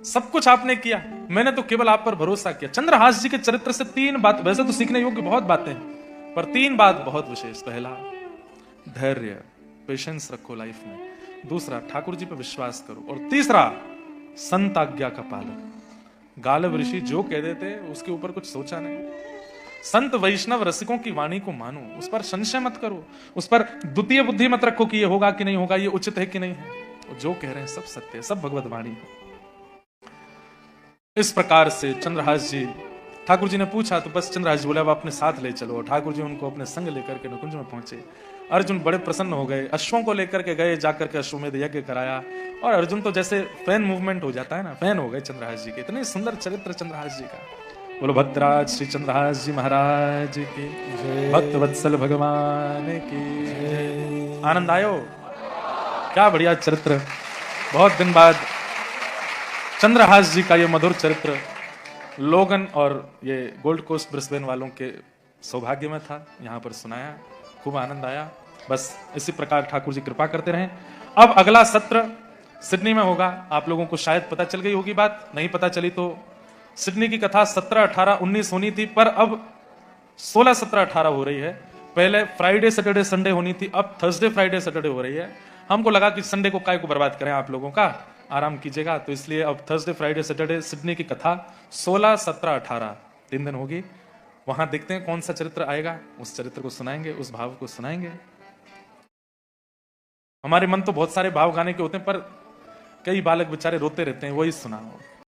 सब कुछ आपने किया, मैंने तो केवल आप पर भरोसा किया। चंद्रहास जी के चरित्र से 3 बात, वैसे तो सीखने योग्य बहुत बातें हैं, पर 3 बात बहुत विशेष। पहला, धैर्य, पेशेंस रखो लाइफ में। दूसरा, ठाकुर जी पर विश्वास करो। और तीसरा, संत आज्ञा का पालन। गालव ऋषि जो कह देते उसके ऊपर कुछ सोचा नहीं। संत वैष्णव रसिकों की वाणी को मानो, उस पर संशय मत करो, उस पर द्वितीय बुद्धि मत रखो कि ये होगा कि नहीं होगा, ये उचित है कि नहीं है। जो कह रहे हैं सब सत्य है, सब भगवत वाणी है। इस प्रकार से चंद्रहास जी, ठाकुर जी ने पूछा तो बस चंद्रहास जी बोले, अब अपने साथ ले चलो। ठाकुर जी उनको अपने संग लेकर के निकुंज में पहुंचे। अर्जुन बड़े प्रसन्न हो गए, अश्वों को लेकर के गए, जाकर के अश्वमेध यज्ञ कराया। और अर्जुन तो जैसे फैन मूवमेंट हो जाता है ना, फैन हो गए चंद्रहास जी के। इतने सुंदर चरित्र चंद्रहास जी का। बोलो भक्तराज श्री चंद्रहास जी महाराज की, भक्त वत्सल भगवान की। आनंद आयो? क्या बढ़िया चरित्र। बहुत दिन बाद चंद्रहास जी का ये मधुर चरित्र लोगन और ये गोल्ड कोस्ट ब्रिस्बेन वालों के सौभाग्य में था, यहाँ पर सुनाया, खूब आनंद आया। बस इसी प्रकार ठाकुर जी कृपा करते रहें। अब अगला सत्र सिडनी में होगा। आप लोगों को शायद पता चल गई होगी बात, नहीं पता चली तो सिडनी की कथा 17, 18, 19 होनी थी, पर अब 16, 17, 18 हो रही है। पहले फ्राइडे सैटरडे संडे होनी थी, अब थर्सडे फ्राइडे सैटरडे हो रही है। हमको लगा कि संडे को काय को बर्बाद करें, आप लोगों का आराम कीजिएगा, तो इसलिए अब थर्सडे फ्राइडे सैटरडे सिडनी की कथा 16, 17, 18 3 दिन होगी। वहां देखते हैं कौन सा चरित्र आएगा, उस चरित्र को सुनाएंगे, उस भाव को सुनाएंगे। हमारे मन तो बहुत सारे भाव गाने के होते हैं, पर कई बालक बेचारे रोते रहते हैं, वही सुनाओ।